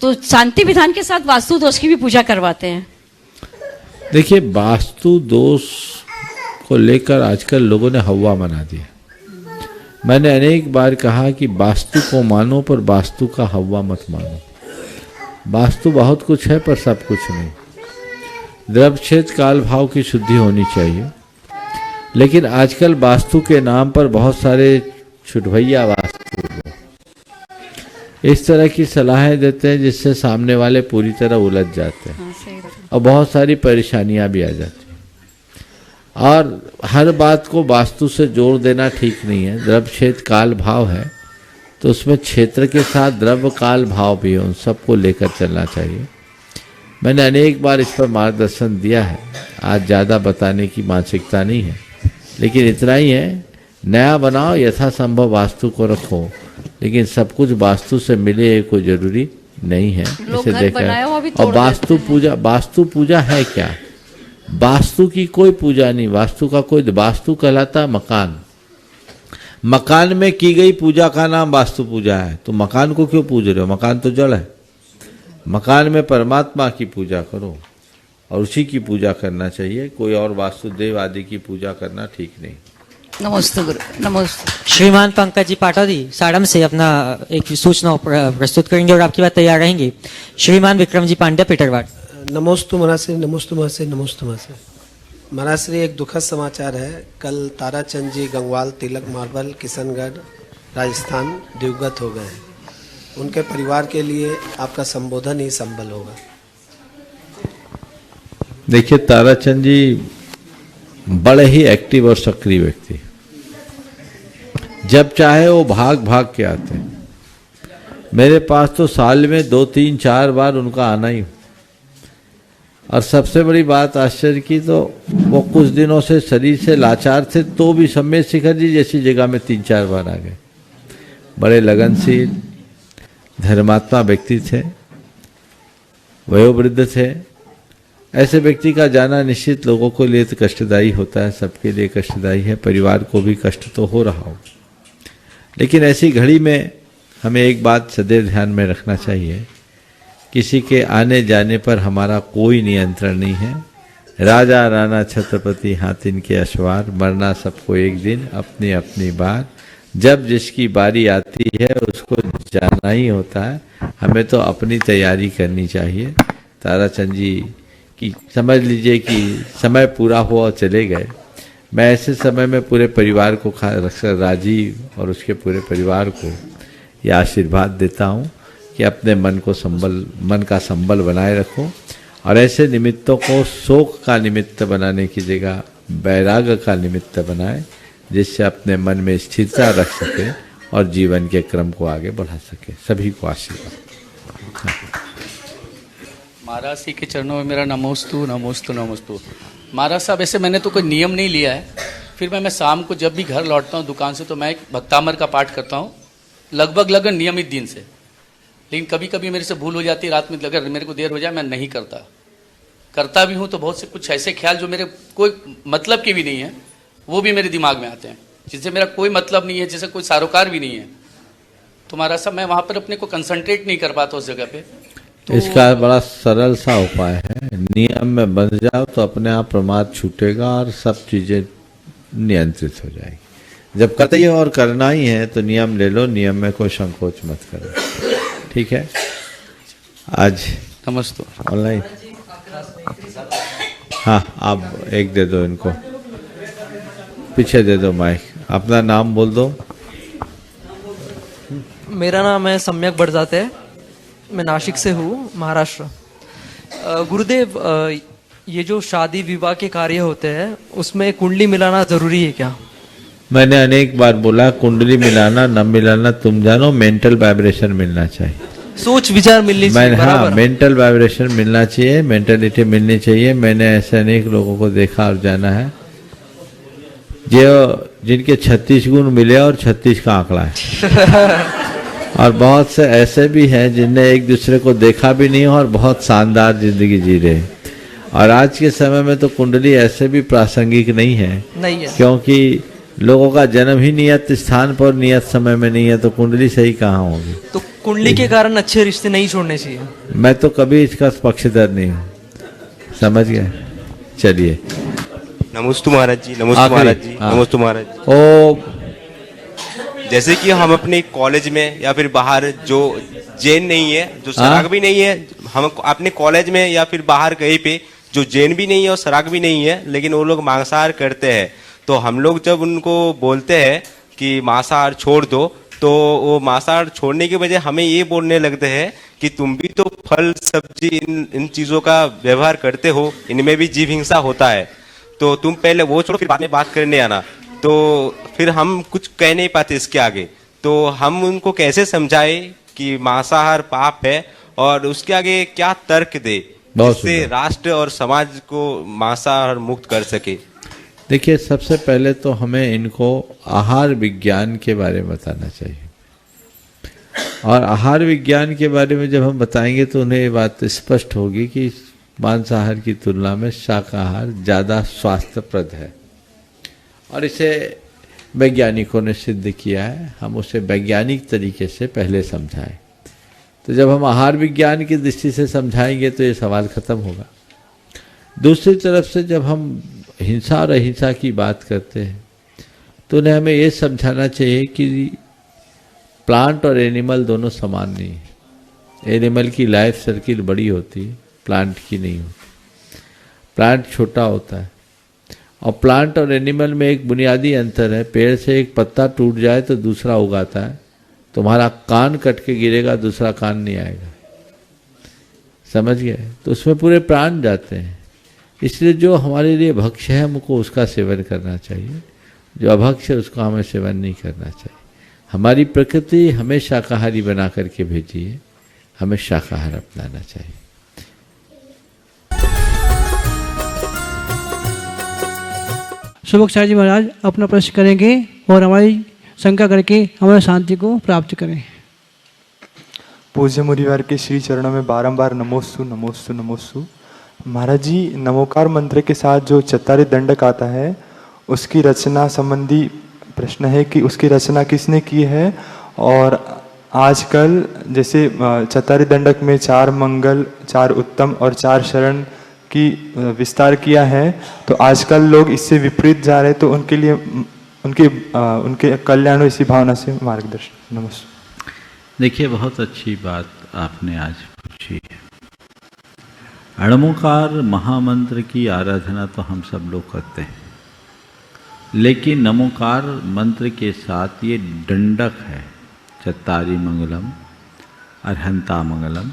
तो शांति विधान के साथ वास्तु दोष की भी पूजा करवाते हैं।
देखिए, वास्तु दोष को लेकर आजकल लोगों ने हवा बना दिया। मैंने अनेक बार कहा कि वास्तु को मानो पर वास्तु का हवा मत मानो। वास्तु बहुत कुछ है पर सब कुछ नहीं। द्रव्य क्षेत्र काल भाव की शुद्धि होनी चाहिए, लेकिन आजकल वास्तु के नाम पर बहुत सारे छुटभैया वास्तु इस तरह की सलाहें देते हैं जिससे सामने वाले पूरी तरह उलझ जाते हैं और बहुत सारी परेशानियां भी आ जाती हैं। और हर बात को वास्तु से जोड़ देना ठीक नहीं है। द्रव्य क्षेत्र काल भाव है तो उसमें क्षेत्र के साथ द्रव्य काल भाव भी है, उन सबको लेकर चलना चाहिए। मैंने अनेक बार इस पर मार्गदर्शन दिया है, आज ज़्यादा बताने की मानसिकता नहीं है, लेकिन इतना ही है, नया बनाओ, यथासंभव वास्तु को रखो, लेकिन सब कुछ वास्तु से मिले कोई जरूरी नहीं है। इसे देखा। और वास्तु पूजा है क्या? वास्तु की कोई पूजा नहीं। वास्तु का कोई, वास्तु कहलाता मकान। मकान में की गई पूजा का नाम वास्तु पूजा है। तो मकान को क्यों पूज रहे हो? मकान तो जड़ है। मकान में परमात्मा की पूजा करो और उसी की पूजा करना चाहिए। कोई और वास्तुदेव आदि की पूजा करना ठीक नहीं।
नमस्ते गुरु, नमस्ते।
श्रीमान पंकज जी पाटौदी साड़म से अपना एक सूचना प्रस्तुत करेंगे और आपकी बात तैयार रहेंगी श्रीमान विक्रम जी पांड्या पीटरवाड़।
नमोस्तु महाराज श्री, नमोस्तु महाराज श्री, नमोस्तु महाराज श्री। महाराज श्री, एक दुखद समाचार है। कल ताराचंद जी गंगवाल तिलक मार्बल किशनगढ़ राजस्थान दिवगत हो गए हैं। उनके परिवार के लिए आपका संबोधन ही संबल होगा।
देखिए, ताराचंद जी बड़े ही एक्टिव और सक्रिय व्यक्ति, जब चाहे वो भाग भाग के आते हैं। मेरे पास तो साल में 2, 3, 4 बार उनका आना ही। और सबसे बड़ी बात आश्चर्य की, तो वो कुछ दिनों से शरीर से लाचार थे तो भी सम्मेद शिखर जी जैसी जगह में 3-4 बार आ गए। बड़े लगनशील धर्मात्मा व्यक्ति थे, वयोवृद्ध थे ऐसे व्यक्ति का जाना निश्चित लोगों के लिए तो कष्टदायी होता है, सबके लिए कष्टदायी है, परिवार को भी कष्ट तो हो रहा हो। लेकिन ऐसी घड़ी में हमें एक बात सदैव ध्यान में रखना चाहिए, किसी के आने जाने पर हमारा कोई नियंत्रण नहीं है। राजा राणा छत्रपति हाथ इनके अश्वार, मरना सबको एक दिन अपनी अपनी बार। जब जिसकी बारी आती है उसको जाना ही होता है, हमें तो अपनी तैयारी करनी चाहिए। ताराचंद जी की समझ लीजिए कि समय पूरा हुआ और चले गए। मैं ऐसे समय में पूरे परिवार को राजीव और उसके पूरे परिवार को ये आशीर्वाद देता हूँ कि अपने मन का संबल बनाए रखो और ऐसे निमित्तों को शोक का निमित्त बनाने की जगह वैराग्य का निमित्त बनाए, जिससे अपने मन में स्थिरता रख सके और जीवन के क्रम को आगे बढ़ा सके। सभी को आशीर्वाद।
महाराज जी के चरणों में मेरा नमोस्तु नमोस्तु नमोस्तु। महाराज साहब, ऐसे मैंने तो कोई नियम नहीं लिया है, फिर मैं शाम को जब भी घर लौटता हूँ दुकान से तो मैं एक भक्तामर का पाठ करता हूँ, लगभग नियमित दिन से। लेकिन कभी कभी मेरे से भूल हो जाती है, रात में अगर मेरे को देर हो जाए मैं नहीं करता भी हूँ तो बहुत से कुछ ऐसे ख्याल जो मेरे कोई मतलब के भी नहीं है वो भी मेरे दिमाग में आते हैं, जिससे मेरा कोई मतलब नहीं है, जैसे कोई सारोकार भी नहीं है। तो महाराज साहब, मैं वहाँ पर अपने को कंसंट्रेट नहीं कर पाता उस जगह पे। तो
इसका बड़ा सरल सा उपाय है, नियम में बंध जाओ तो अपने आप प्रमाद छूटेगा और सब चीजें नियंत्रित हो जाएगी। जब कतई और करना ही है तो नियम ले लो, नियम में कोई संकोच मत करो। ठीक है। आज
नमस्ते
ऑनलाइन, हाँ आप एक दे दो, इनको पीछे दे दो माइक, अपना नाम बोल दो।
मेरा नाम है सम्यक बड़जाते है, मैं नासिक से हूँ, महाराष्ट्र। गुरुदेव, ये जो शादी विवाह के कार्य होते हैं उसमें कुंडली मिलाना जरूरी है क्या?
मैंने अनेक बार बोला, कुंडली मिलाना न मिलाना तुम जानो, मेंटल वाइब्रेशन मिलना चाहिए,
सोच विचार मिलनी चाहिए।
हाँ, मेंटल वाइब्रेशन मिलना चाहिए, मेंटलिटी मिलनी चाहिए। मैंने ऐसे अनेक लोगों को देखा और जाना है जो जिनके 36 गुण मिले और 36 का आंकड़ा है और बहुत से ऐसे भी हैं जिनने एक दूसरे को देखा भी नहीं और बहुत शानदार जिंदगी जी रहे। और आज के समय में तो कुंडली ऐसे भी प्रासंगिक नहीं है, क्योंकि लोगों का जन्म ही नियत स्थान पर नियत समय में नहीं है, तो कुंडली सही कहाँ होगी?
तो कुंडली के कारण अच्छे रिश्ते नहीं छोड़ने चाहिए।
मैं तो कभी इसका पक्षधर नहीं हूँ, समझ गए? चलिए।
नमस्ते महाराज जी, नमस्ते महाराज जी, नमस्ते महाराज जी।
ओ,
जैसे कि हम अपने कॉलेज में या फिर बाहर जो जैन नहीं है, जो सराग भी नहीं है, हम अपने कॉलेज में या फिर बाहर कहीं पे जो जैन भी नहीं है और सराग भी नहीं है, लेकिन वो लोग मांसाहार करते हैं, तो हम लोग जब उनको बोलते हैं कि मांसाहार छोड़ दो, तो वो मांसाहार छोड़ने के बजाय हमें ये बोलने लगते हैं कि तुम भी तो फल सब्जी इन चीजों का व्यवहार करते हो, इनमें भी जीव हिंसा होता है, तो तुम पहले वो छोड़ो फिर बाद में बात करने आना। तो फिर हम कुछ कह नहीं पाते इसके आगे, तो हम उनको कैसे समझाए कि मांसाहार पाप है और उसके आगे क्या तर्क दे जिससे राष्ट्र और समाज को मांसाहार मुक्त कर सके?
देखिए, सबसे पहले तो हमें इनको आहार विज्ञान के बारे में बताना चाहिए, और आहार विज्ञान के बारे में जब हम बताएंगे तो उन्हें ये बात स्पष्ट होगी कि मांसाहार की तुलना में शाकाहार ज़्यादा स्वास्थ्यप्रद है, और इसे वैज्ञानिकों ने सिद्ध किया है। हम उसे वैज्ञानिक तरीके से पहले समझाएं, तो जब हम आहार विज्ञान की दृष्टि से समझाएंगे तो ये सवाल खत्म होगा। दूसरी तरफ से जब हम हिंसा और अहिंसा की बात करते हैं तो उन्हें हमें ये समझाना चाहिए कि प्लांट और एनिमल दोनों समान नहीं है। एनिमल की लाइफ सर्किल बड़ी होती है, प्लांट की नहीं होती। प्लांट छोटा होता है, और प्लांट और एनिमल में एक बुनियादी अंतर है, पेड़ से एक पत्ता टूट जाए तो दूसरा उगाता है, तुम्हारा कान कट के गिरेगा, दूसरा कान नहीं आएगा, समझ गए? तो उसमें पूरे प्राण जाते हैं। इसलिए जो हमारे लिए भक्ष्य है हमको उसका सेवन करना चाहिए, जो अभक्ष्य है उसका हमें सेवन नहीं करना चाहिए। हमारी प्रकृति हमें शाकाहारी बना करके भेजी है, हमें शाकाहार अपनाना चाहिए।
शुभोक्षार जी महाराज अपना प्रश्न करेंगे और हमारी शंका करके हमारे शांति को प्राप्त करें।
पूज्य मुनिवर के श्री चरणों में बारंबार नमोस्तु नमोस्तु नमोस्तु।
महाराज जी, नमोकार मंत्र के साथ जो चत्तारी दंडक आता है उसकी रचना संबंधी प्रश्न है कि उसकी रचना किसने की है, और आजकल जैसे चत्तारी दंडक में 4 मंगल, 4 उत्तम और 4 शरण की विस्तार किया है, तो आजकल लोग इससे विपरीत जा रहे हैं, तो उनके लिए उनके कल्याण इसी भावना से मार्गदर्शन। नमस्ते।
देखिए, बहुत अच्छी बात आपने आज पूछी है। अणमुकार महामंत्र की आराधना तो हम सब लोग करते हैं, लेकिन नमोकार मंत्र के साथ ये दंडक है, चत्तारी मंगलम, अरहंता मंगलम,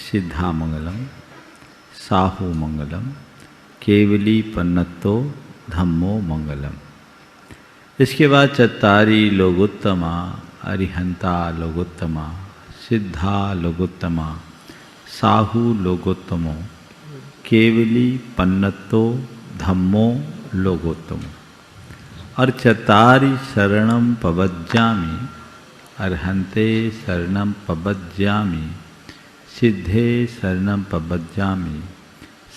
सिद्धा मंगलम, साहू मंगलम, केवली पन्नतो धम्मो मंगलम। इसके बाद चत्तारी लोगोत्तमा, अरिहंता लोगोत्तमा, सिद्धा लोगोत्तमा, साहू लोगोत्तमो, केवली पन्नतो धम्मो लोगोत्तमो। और चत्तारी शरणम पवज्जामि, अरहंते शरणम पवज्जामि, सिद्धे शरणम पवज्जामि,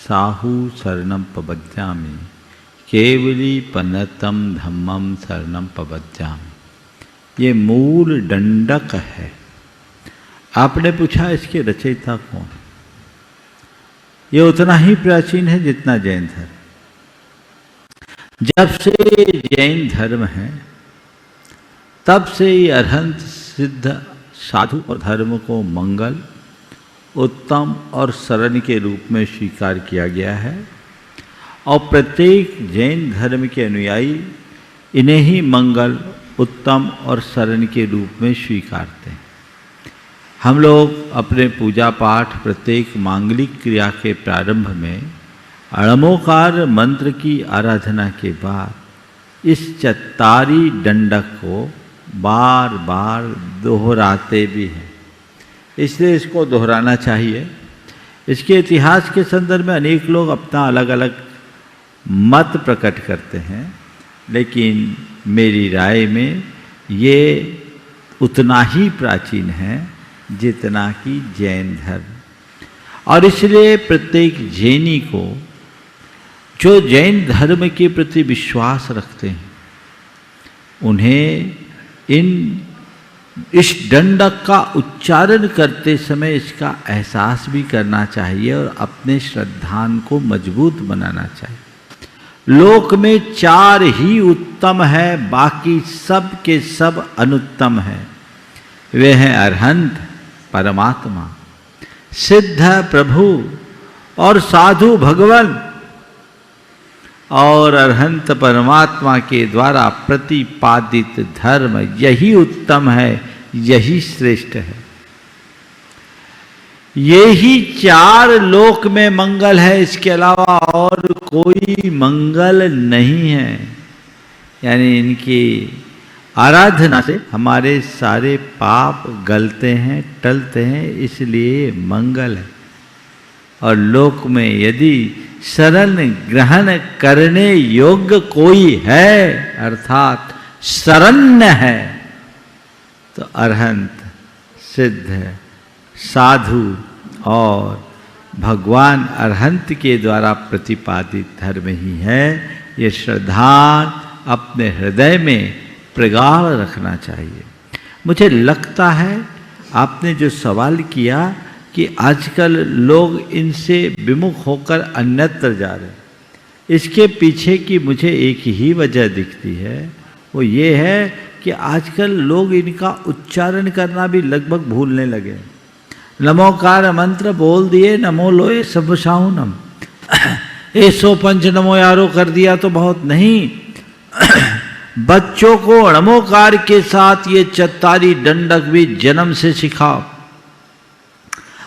साहू शरणम पवज्जामि, केवली पन्नतम धम्मम शरणम पवज्जामि। ये मूल दंडक है। आपने पूछा इसके रचयिता कौन? ये उतना ही प्राचीन है जितना जैन धर्म। जब से जैन धर्म है तब से ही अरहंत, सिद्ध, साधु और धर्म को मंगल, उत्तम और शरण के रूप में स्वीकार किया गया है, और प्रत्येक जैन धर्म के अनुयायी इन्हें ही मंगल, उत्तम और शरण के रूप में स्वीकारते हैं। हम लोग अपने पूजा पाठ, प्रत्येक मांगलिक क्रिया के प्रारंभ में अणमोकार मंत्र की आराधना के बाद इस चत्तारी दंडक को बार बार दोहराते भी हैं, इसलिए इसको दोहराना चाहिए। इसके इतिहास के संदर्भ में अनेक लोग अपना अलग अलग मत प्रकट करते हैं, लेकिन मेरी राय में ये उतना ही प्राचीन है जितना कि जैन धर्म। और इसलिए प्रत्येक जैनी को, जो जैन धर्म के प्रति विश्वास रखते हैं, उन्हें इस दंडक का उच्चारण करते समय इसका एहसास भी करना चाहिए और अपने श्रद्धान को मजबूत बनाना चाहिए। लोक में 4 ही उत्तम है, बाकी सब के सब अनुत्तम है। वे हैं अरहंत परमात्मा, सिद्ध प्रभु और साधु भगवान। और अरहंत परमात्मा के द्वारा प्रतिपादित धर्म यही उत्तम है, यही श्रेष्ठ है। यही 4 लोक में मंगल है, इसके अलावा और कोई मंगल नहीं है। यानी इनकी आराधना से हमारे सारे पाप गलते हैं, टलते हैं, इसलिए मंगल है। और लोक में यदि शरण ग्रहण करने योग्य कोई है, अर्थात शरण्य है, तो अरहंत, सिद्ध, साधु और भगवान अरहंत के द्वारा प्रतिपादित धर्म ही है। ये श्रद्धा अपने हृदय में प्रगाढ़ रखना चाहिए। मुझे लगता है आपने जो सवाल किया कि आजकल लोग इनसे विमुख होकर अन्यत्र जा रहे हैं, इसके पीछे की मुझे एक ही वजह दिखती है, वो ये है कि आजकल लोग इनका उच्चारण करना भी लगभग भूलने लगे। नमोकार मंत्र बोल दिए, नमो लोए सब साहुनम, 105 नमो यारो कर दिया तो बहुत नहीं। बच्चों को नमोकार के साथ ये चत्तारी दंडक भी जन्म से सिखाओ,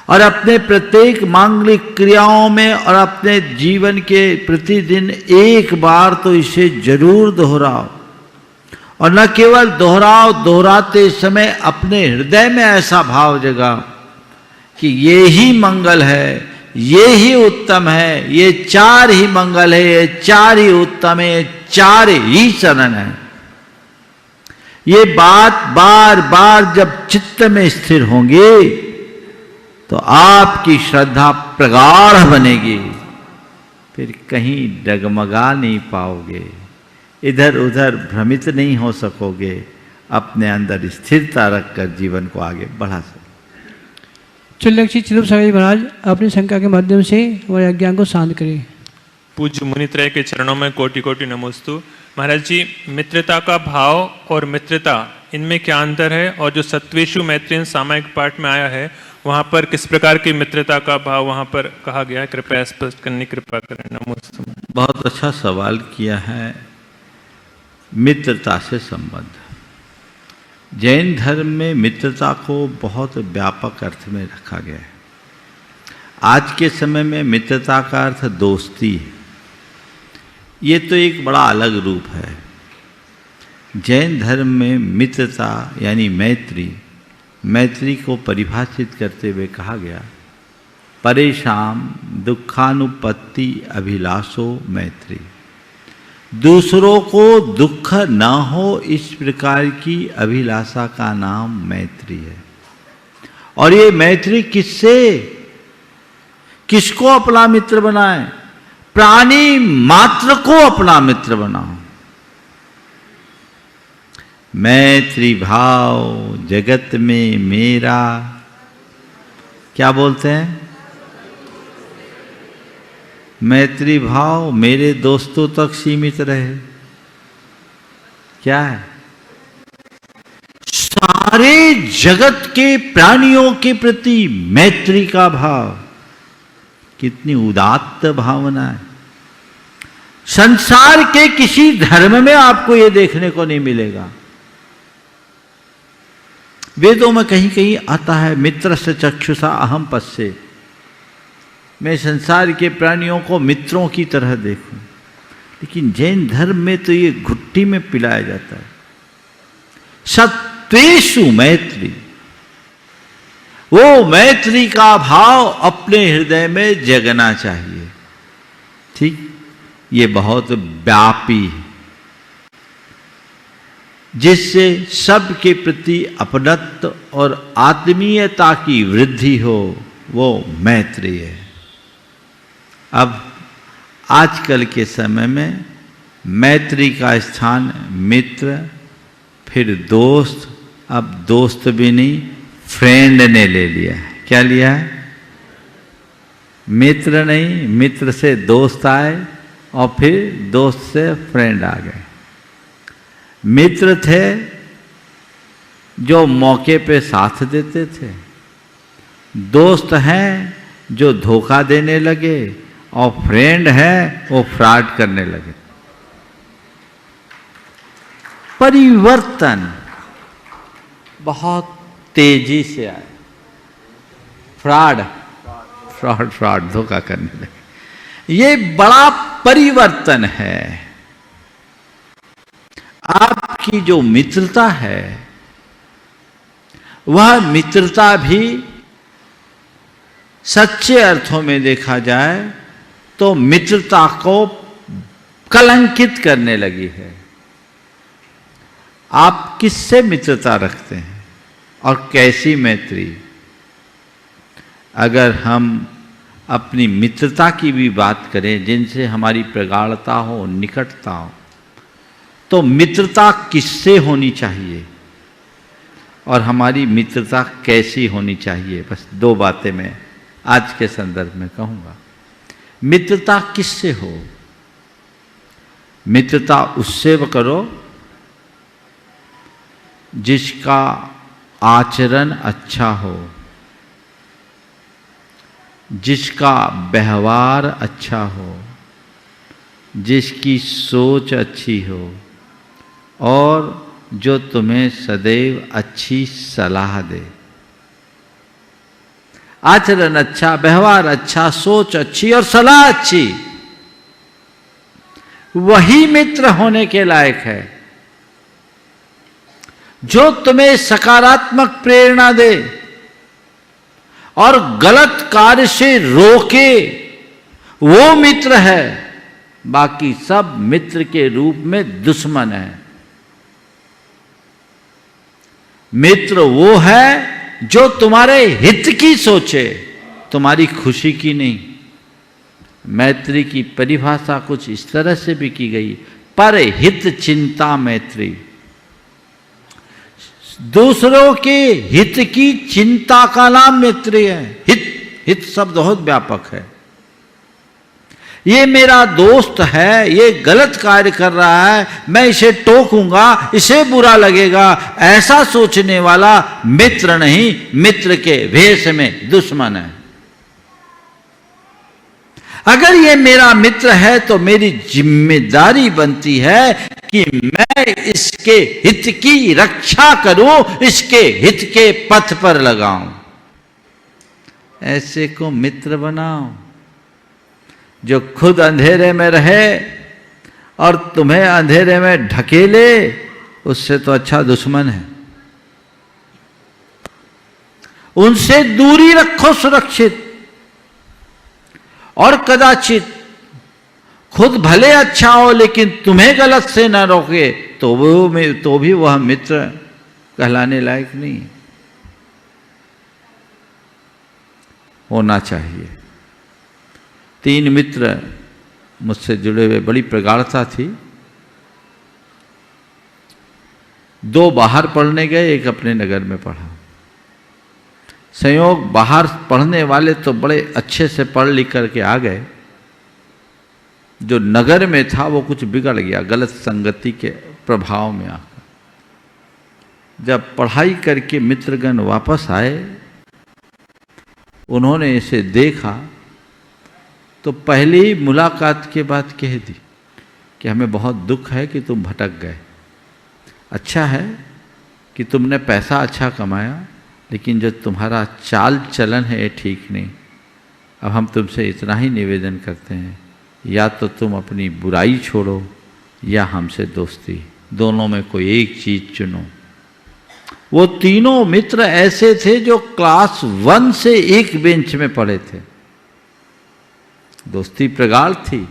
और अपने प्रत्येक मांगलिक क्रियाओं में और अपने जीवन के प्रतिदिन एक बार तो इसे जरूर दोहराओ। और न केवल दोहराओ, दोहराते समय अपने हृदय में ऐसा भाव जगाओ कि ये ही मंगल है, ये ही उत्तम है, ये 4 ही मंगल है, ये 4 ही उत्तम है, ये 4 ही शरण है। ये बात बार बार जब चित्त में स्थिर होंगे तो आपकी श्रद्धा प्रगाढ़ बनेगी, फिर कहीं डगमगा नहीं पाओगे, इधर उधर भ्रमित नहीं हो सकोगे, अपने अंदर स्थिरता रखकर जीवन को आगे बढ़ा सकोगे।
चुल्लक्षी चिदुप सागर जी महाराज अपनी शंका के माध्यम से हमारे अज्ञान को शांत करिए।
पूज्य मुनित्रय के चरणों में कोटि कोटि नमोस्तु। महाराज जी, मित्रता का भाव और मित्रता, इनमें क्या अंतर है? और जो सत्वेषु मैत्रीयन सामायिक पाठ में आया है, वहाँ पर किस प्रकार की मित्रता का भाव वहाँ पर कहा गया है? कृपया स्पष्ट करने कृपा करें। नमोस्तु।
बहुत अच्छा सवाल किया है। मित्रता से संबंध, जैन धर्म में मित्रता को बहुत व्यापक अर्थ में रखा गया है। आज के समय में मित्रता का अर्थ दोस्ती है। ये तो एक बड़ा अलग रूप है। जैन धर्म में मित्रता यानी मैत्री, मैत्री को परिभाषित करते हुए कहा गया, परेशान दुखानुपत्ति अभिलाषो मैत्री, दूसरों को दुख न हो इस प्रकार की अभिलाषा का नाम मैत्री है। और ये मैत्री किससे, किसको अपना मित्र बनाए? प्राणी मात्र को अपना मित्र बनाओ। मैत्री भाव जगत में मेरा, क्या बोलते हैं? मैत्री भाव मेरे दोस्तों तक सीमित रहे। क्या है? सारे जगत के प्राणियों के प्रति मैत्री का भाव, कितनी उदात्त भावना है। संसार के किसी धर्म में आपको यह देखने को नहीं मिलेगा। वेदों में कहीं कहीं आता है, मित्र से चक्षुषा अहम पश्ये, मैं संसार के प्राणियों को मित्रों की तरह देखूं। लेकिन जैन धर्म में तो ये घुट्टी में पिलाया जाता है। सत्वेषु मैत्री, वो मैत्री का भाव अपने हृदय में जगना चाहिए। ठीक, ये बहुत व्यापी है, जिससे सबके प्रति अपनत्व और आत्मीयता की वृद्धि हो, वो मैत्री है। अब आजकल के समय में मैत्री का स्थान मित्र, फिर दोस्त, अब दोस्त भी नहीं फ्रेंड ने ले लिया है। क्या लिया है? मित्र नहीं, मित्र से दोस्त आए और फिर दोस्त से फ्रेंड आ गए। मित्र थे जो मौके पे साथ देते थे, दोस्त हैं जो धोखा देने लगे, और फ्रेंड है वो फ्रॉड करने लगे। परिवर्तन बहुत तेजी से आए। फ्रॉड धोखा करने लगे। ये बड़ा परिवर्तन है। आपकी जो मित्रता है, वह मित्रता भी सच्चे अर्थों में देखा जाए तो मित्रता को कलंकित करने लगी है। आप किससे मित्रता रखते हैं और कैसी मैत्री? अगर हम अपनी मित्रता की भी बात करें, जिनसे हमारी प्रगाढ़ता हो, निकटता हो, तो मित्रता किससे होनी चाहिए और हमारी मित्रता कैसी होनी चाहिए? बस दो बातें मैं आज के संदर्भ में कहूँगा। मित्रता किससे हो? मित्रता उससे करो जिसका आचरण अच्छा हो, जिसका व्यवहार अच्छा हो, जिसकी सोच अच्छी हो और जो तुम्हें सदैव अच्छी सलाह दे। आचरण अच्छा, व्यवहार अच्छा, सोच अच्छी और सलाह अच्छी, वही मित्र होने के लायक है। जो तुम्हें सकारात्मक प्रेरणा दे और गलत कार्य से रोके, वो मित्र है। बाकी सब मित्र के रूप में दुश्मन है। मित्र वो है जो तुम्हारे हित की सोचे, तुम्हारी खुशी की नहीं। मैत्री की परिभाषा कुछ इस तरह से भी की गई, पर हित चिंता मैत्री। दूसरों के हित की चिंता का नाम मैत्री है। हित शब्द बहुत व्यापक है। ये मेरा दोस्त है, ये गलत कार्य कर रहा है, मैं इसे टोकूंगा, इसे बुरा लगेगा, ऐसा सोचने वाला मित्र नहीं, मित्र के भेष में दुश्मन है। अगर ये मेरा मित्र है तो मेरी जिम्मेदारी बनती है कि मैं इसके हित की रक्षा करूं, इसके हित के पथ पर लगाऊं। ऐसे को मित्र बनाओ जो खुद अंधेरे में रहे और तुम्हें अंधेरे में ढकेले, उससे तो अच्छा दुश्मन है। उनसे दूरी रखो सुरक्षित, और कदाचित खुद भले अच्छा हो लेकिन तुम्हें गलत से न रोके तो भी वह मित्र कहलाने लायक नहीं होना चाहिए। 3 मित्र मुझसे जुड़े हुए, बड़ी प्रगाढ़ता थी। 2 बाहर पढ़ने गए, एक अपने नगर में पढ़ा। संयोग बाहर पढ़ने वाले तो बड़े अच्छे से पढ़ लिख करके आ गए, जो नगर में था वो कुछ बिगड़ गया गलत संगति के प्रभाव में आकर। जब पढ़ाई करके मित्रगण वापस आए, उन्होंने इसे देखा तो पहली ही मुलाकात के बाद कह दी कि हमें बहुत दुख है कि तुम भटक गए। अच्छा है कि तुमने पैसा अच्छा कमाया, लेकिन जो तुम्हारा चाल चलन है ये ठीक नहीं। अब हम तुमसे इतना ही निवेदन करते हैं, या तो तुम अपनी बुराई छोड़ो या हमसे दोस्ती, दोनों में कोई एक चीज चुनो। वो तीनों मित्र ऐसे थे जो क्लास 1 से एक बेंच में पढ़े थे। दोस्ती प्रगाढ़ थी।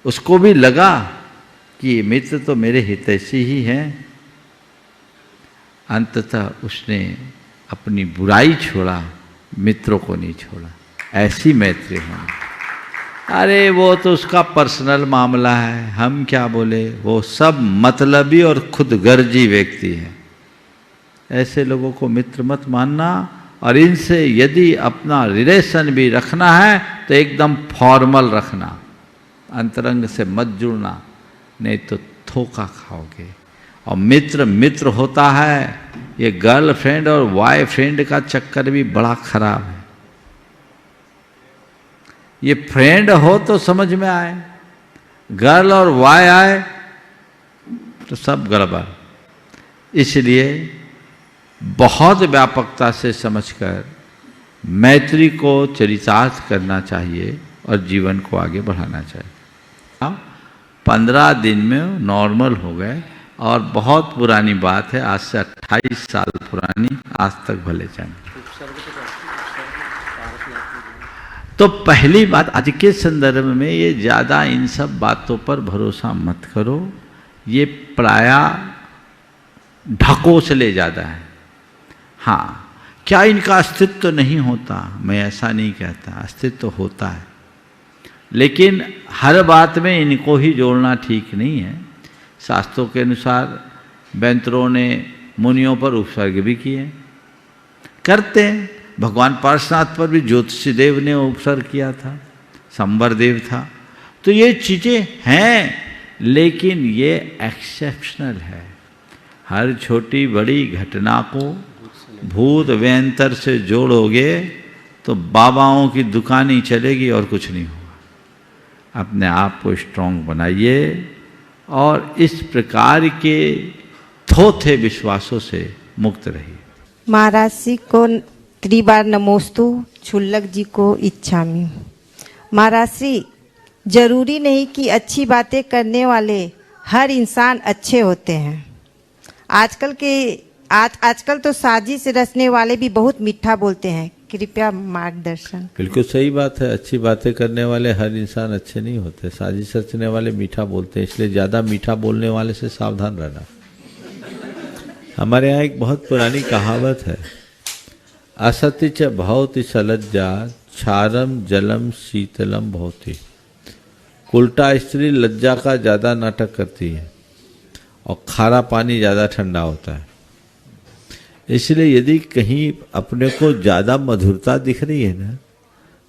उसको भी लगा कि ये मित्र तो मेरे हितैषी ही हैं। अंततः उसने अपनी बुराई छोड़ा, मित्रों को नहीं छोड़ा। ऐसी मैत्री होनी। अरे वो तो उसका पर्सनल मामला है, हम क्या बोले, वो सब मतलबी और खुदगर्जी व्यक्ति है। ऐसे लोगों को मित्र मत मानना, और इनसे यदि अपना रिलेशन भी रखना है तो एकदम फॉर्मल रखना, अंतरंग से मत जुड़ना, नहीं तो धोखा खाओगे। और मित्र मित्र होता है, ये गर्लफ्रेंड और बॉयफ्रेंड का चक्कर भी बड़ा खराब है। ये फ्रेंड हो तो समझ में आए, गर्ल और बॉय आए तो सब गड़बड़। इसलिए बहुत व्यापकता से समझकर मैत्री को चरितार्थ करना चाहिए और जीवन को आगे बढ़ाना चाहिए। 15 दिन में नॉर्मल हो गए, और बहुत पुरानी बात है, आज से 28 साल पुरानी, आज तक भले जाए। तो पहली बात, आज के संदर्भ में ये ज़्यादा इन सब बातों पर भरोसा मत करो, ये प्रायः ढकोसले ज़्यादा है। हाँ, क्या इनका अस्तित्व नहीं होता? मैं ऐसा नहीं कहता, अस्तित्व होता है, लेकिन हर बात में इनको ही जोड़ना ठीक नहीं है। शास्त्रों के अनुसार बैंतरों ने मुनियों पर उपसर्ग भी किए, करते हैं। भगवान पार्श्वनाथ पर भी ज्योतिषी देव ने उपसर्ग किया था, संवर देव था। तो ये चीज़ें हैं, लेकिन ये एक्सेप्शनल है। हर छोटी बड़ी घटना को भूत व्यंतर से जोड़ोगे तो बाबाओं की दुकान ही चलेगी और कुछ नहीं होगा। अपने आप को स्ट्रांग बनाइए और इस प्रकार के थोथे विश्वासों से मुक्त रहिए।
महाराज जी को त्रिबार नमोस्तु, छुल्लक जी को इच्छामि। महाराज जी, जरूरी नहीं कि अच्छी बातें करने वाले हर इंसान अच्छे होते हैं। आजकल तो साजिश रचने वाले भी बहुत मीठा बोलते हैं। कृपया मार्गदर्शन।
बिल्कुल सही बात है, अच्छी बातें करने वाले हर इंसान अच्छे नहीं होते, साजिश रचने वाले मीठा बोलते हैं। इसलिए ज़्यादा मीठा बोलने वाले से सावधान रहना। हमारे यहाँ एक बहुत पुरानी कहावत है, असति च भवति सलज्जा क्षारम जलम शीतलम भवति। उल्टा स्त्री लज्जा का ज़्यादा नाटक करती है और खारा पानी ज़्यादा ठंडा होता है। इसलिए यदि कहीं अपने को ज़्यादा मधुरता दिख रही है ना,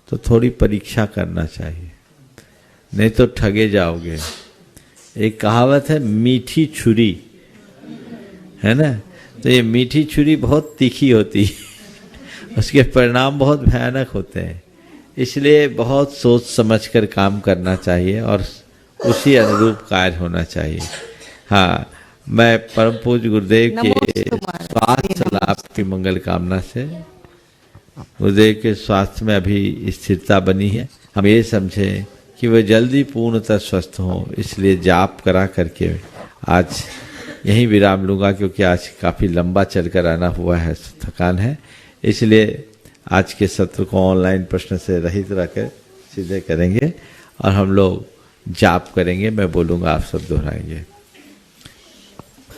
तो थोड़ी परीक्षा करना चाहिए, नहीं तो ठगे जाओगे। एक कहावत है, मीठी छुरी, है ना, तो ये मीठी छुरी बहुत तीखी होती है, उसके परिणाम बहुत भयानक होते हैं। इसलिए बहुत सोच समझ कर काम करना चाहिए और उसी अनुरूप कार्य होना चाहिए। हाँ, मैं परम पूज्य गुरुदेव के स्वास्थ्य लाभ की मंगल कामना से, गुरुदेव के स्वास्थ्य में अभी स्थिरता बनी है, हम ये समझें कि वह जल्दी पूर्णतः स्वस्थ हों, इसलिए जाप करा करके आज यहीं विराम लूँगा, क्योंकि आज काफ़ी लंबा चलकर आना हुआ है, थकान है। इसलिए आज के सत्र को ऑनलाइन प्रश्न से रहित रखकर सीधे करेंगे और हम लोग जाप करेंगे। मैं बोलूँगा, आप सब दोहराएंगे।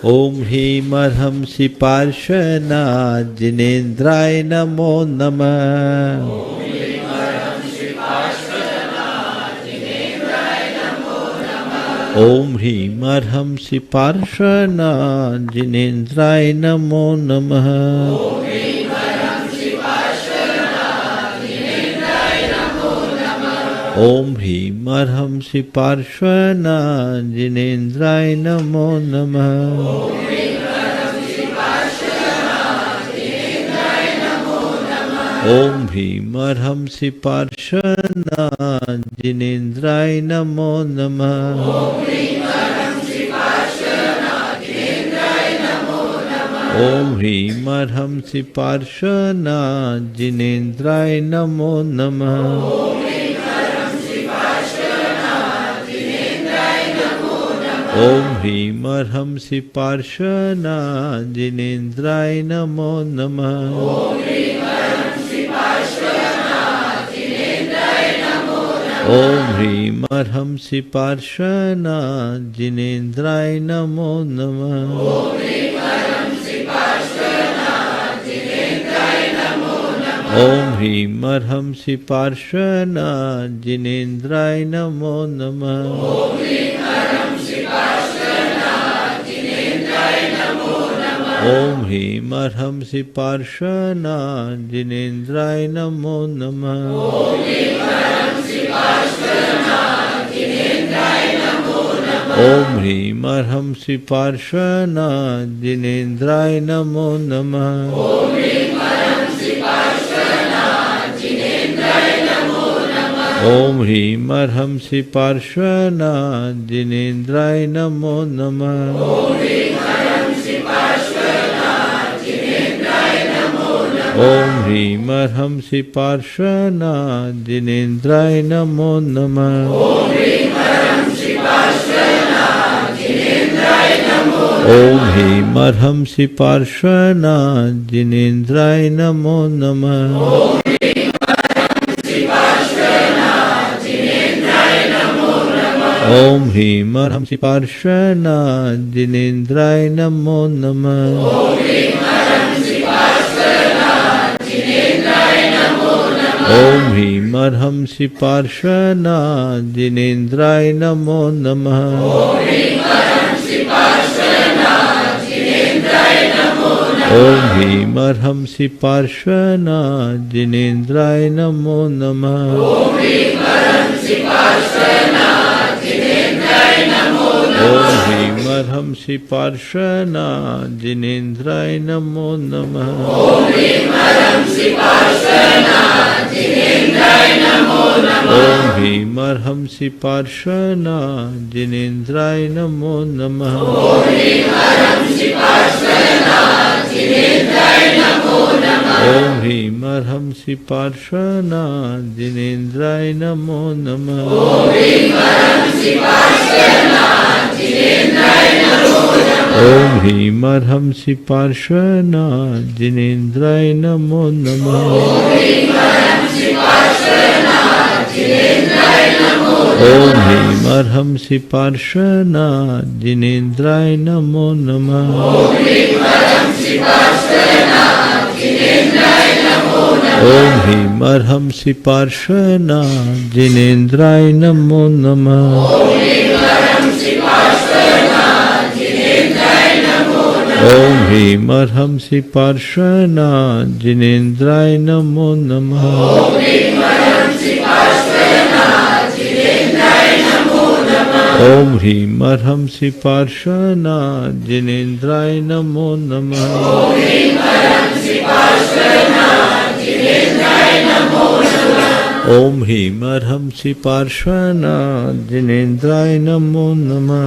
ओम ह्रीं अर्हंसि पार्श्वनाथ जिनेन्द्राय नमो नमः। ओम ह्रीं अर्हंसि पार्श्वनाथ जिनेन्द्राय नमो नमः। ओम ह्रीं अर्हंसि पार्श्वनाथ जिनेन्द्राय नमो नमः। ओम ह्रीं अर्हंसि पार्श्वनाथ जिनेन्द्राय नमो नमः। ओम ह्रीं अर्हंसि पार्श्वनाथ जिनेन्द्राय नमो नमः। ओम ह्रीं अर्हंसि पार्श्वनाथ जिनेन्द्राय नमो नमः। ओम ह्रीं अर्हंसि पार्श्वनाथ जिनेन्द्राय नमो नमः। ओम ह्रीं अर्हंसि पार्श्वनाथ जिनेन्द्राय नमो नमः। ओम ह्रीं अर्हंसि पार्श्वनाथ जिनेन्द्राय नमो नमः। ओम ह्रीं अर्हंसि पार्श्वनाथ जिनेन्द्राय नमो नमः। ओम ह्रीं अर्हंसि पार्श्वनाथ जिनेन्द्राय नमो नमः। ओम ह्रीं अर्हंसि पार्श्वनाथ जिनेन्द्राय नमो नमः। ओम ह्रीं अर्हंसि पार्श्वनाथ जिनेन्द्राय नमो नमः। ओम ह्रीं अर्हंसि पार्श्वनाथ जिनेन्द्राय नमो नमः। ओम ह्रीं अर्हंसि पार्श्वनाथ जिनेन्द्राय नमो नमः। ओम ह्रीं अर्हंसि पार्श्वनाथ जिनेन्द्राय नमो नमः। ओम ह्रीं अर्हंसि पार्श्वनाथ जिनेन्द्राय नमो नमः। ओम ह्रीं अर्हंसि पार्श्वनाथ जिनेन्द्राय नमो नमः। ओम ह्रीं अर्हंसि पार्श्वनाथ जिनेन्द्राय नमो नमः। ओम ह्रीं अर्हंसि पार्श्वनाथ जिनेन्द्राय नमो नमः। ओम ह्रीं अर्हंसि पार्श्वनाथ जिनेन्द्राय नमो नमः। ओम ह्रीं अर्हंसि पार्श्वनाथ जिनेन्द्राय नमो नमः। ओम ह्रीं अर्हंसि पार्श्वनाथ जिनेन्द्राय नमो नमः। ओम ह्रीं अर्हंसि पार्श्वनाथ जिनेन्द्राय नमो नमः। ओम ह्रीं अर्हंसि पार्श्वनाथ जिनेन्द्राय नमो नमः। ओम ह्रीं अर्हंसि पार्श्वनाथ जिनेन्द्राय नमो नमः।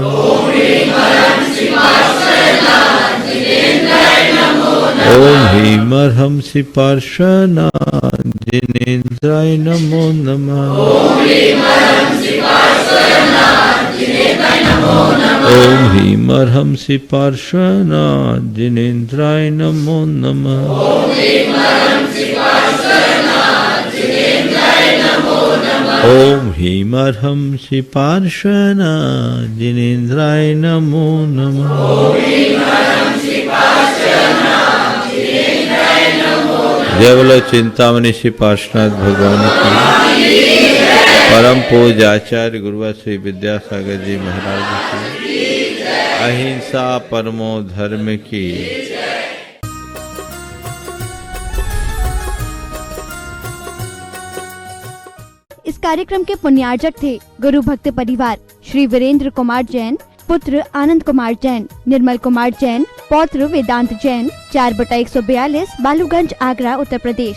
ओम ह्रीं अर्हंसि पार्श्वनाथ जिनेन्द्राय नमो नमः। ओम ह्रीं अर्हंसि पार्श्वनाथ जिनेन्द्राय नमो नमः। जय बोलो चिंतामणि श्री पार्श्वनाथ भगवान की। परम पूज्य आचार्य गुरुवर श्री विद्यासागर जी महाराज की। अहिंसा परमो धर्म की।
इस कार्यक्रम के पुण्यार्जक थे गुरु भक्त परिवार श्री वीरेंद्र कुमार जैन, पुत्र आनंद कुमार जैन, निर्मल कुमार जैन, पौत्र वेदांत जैन, 4/142 बालूगंज, आगरा, उत्तर प्रदेश।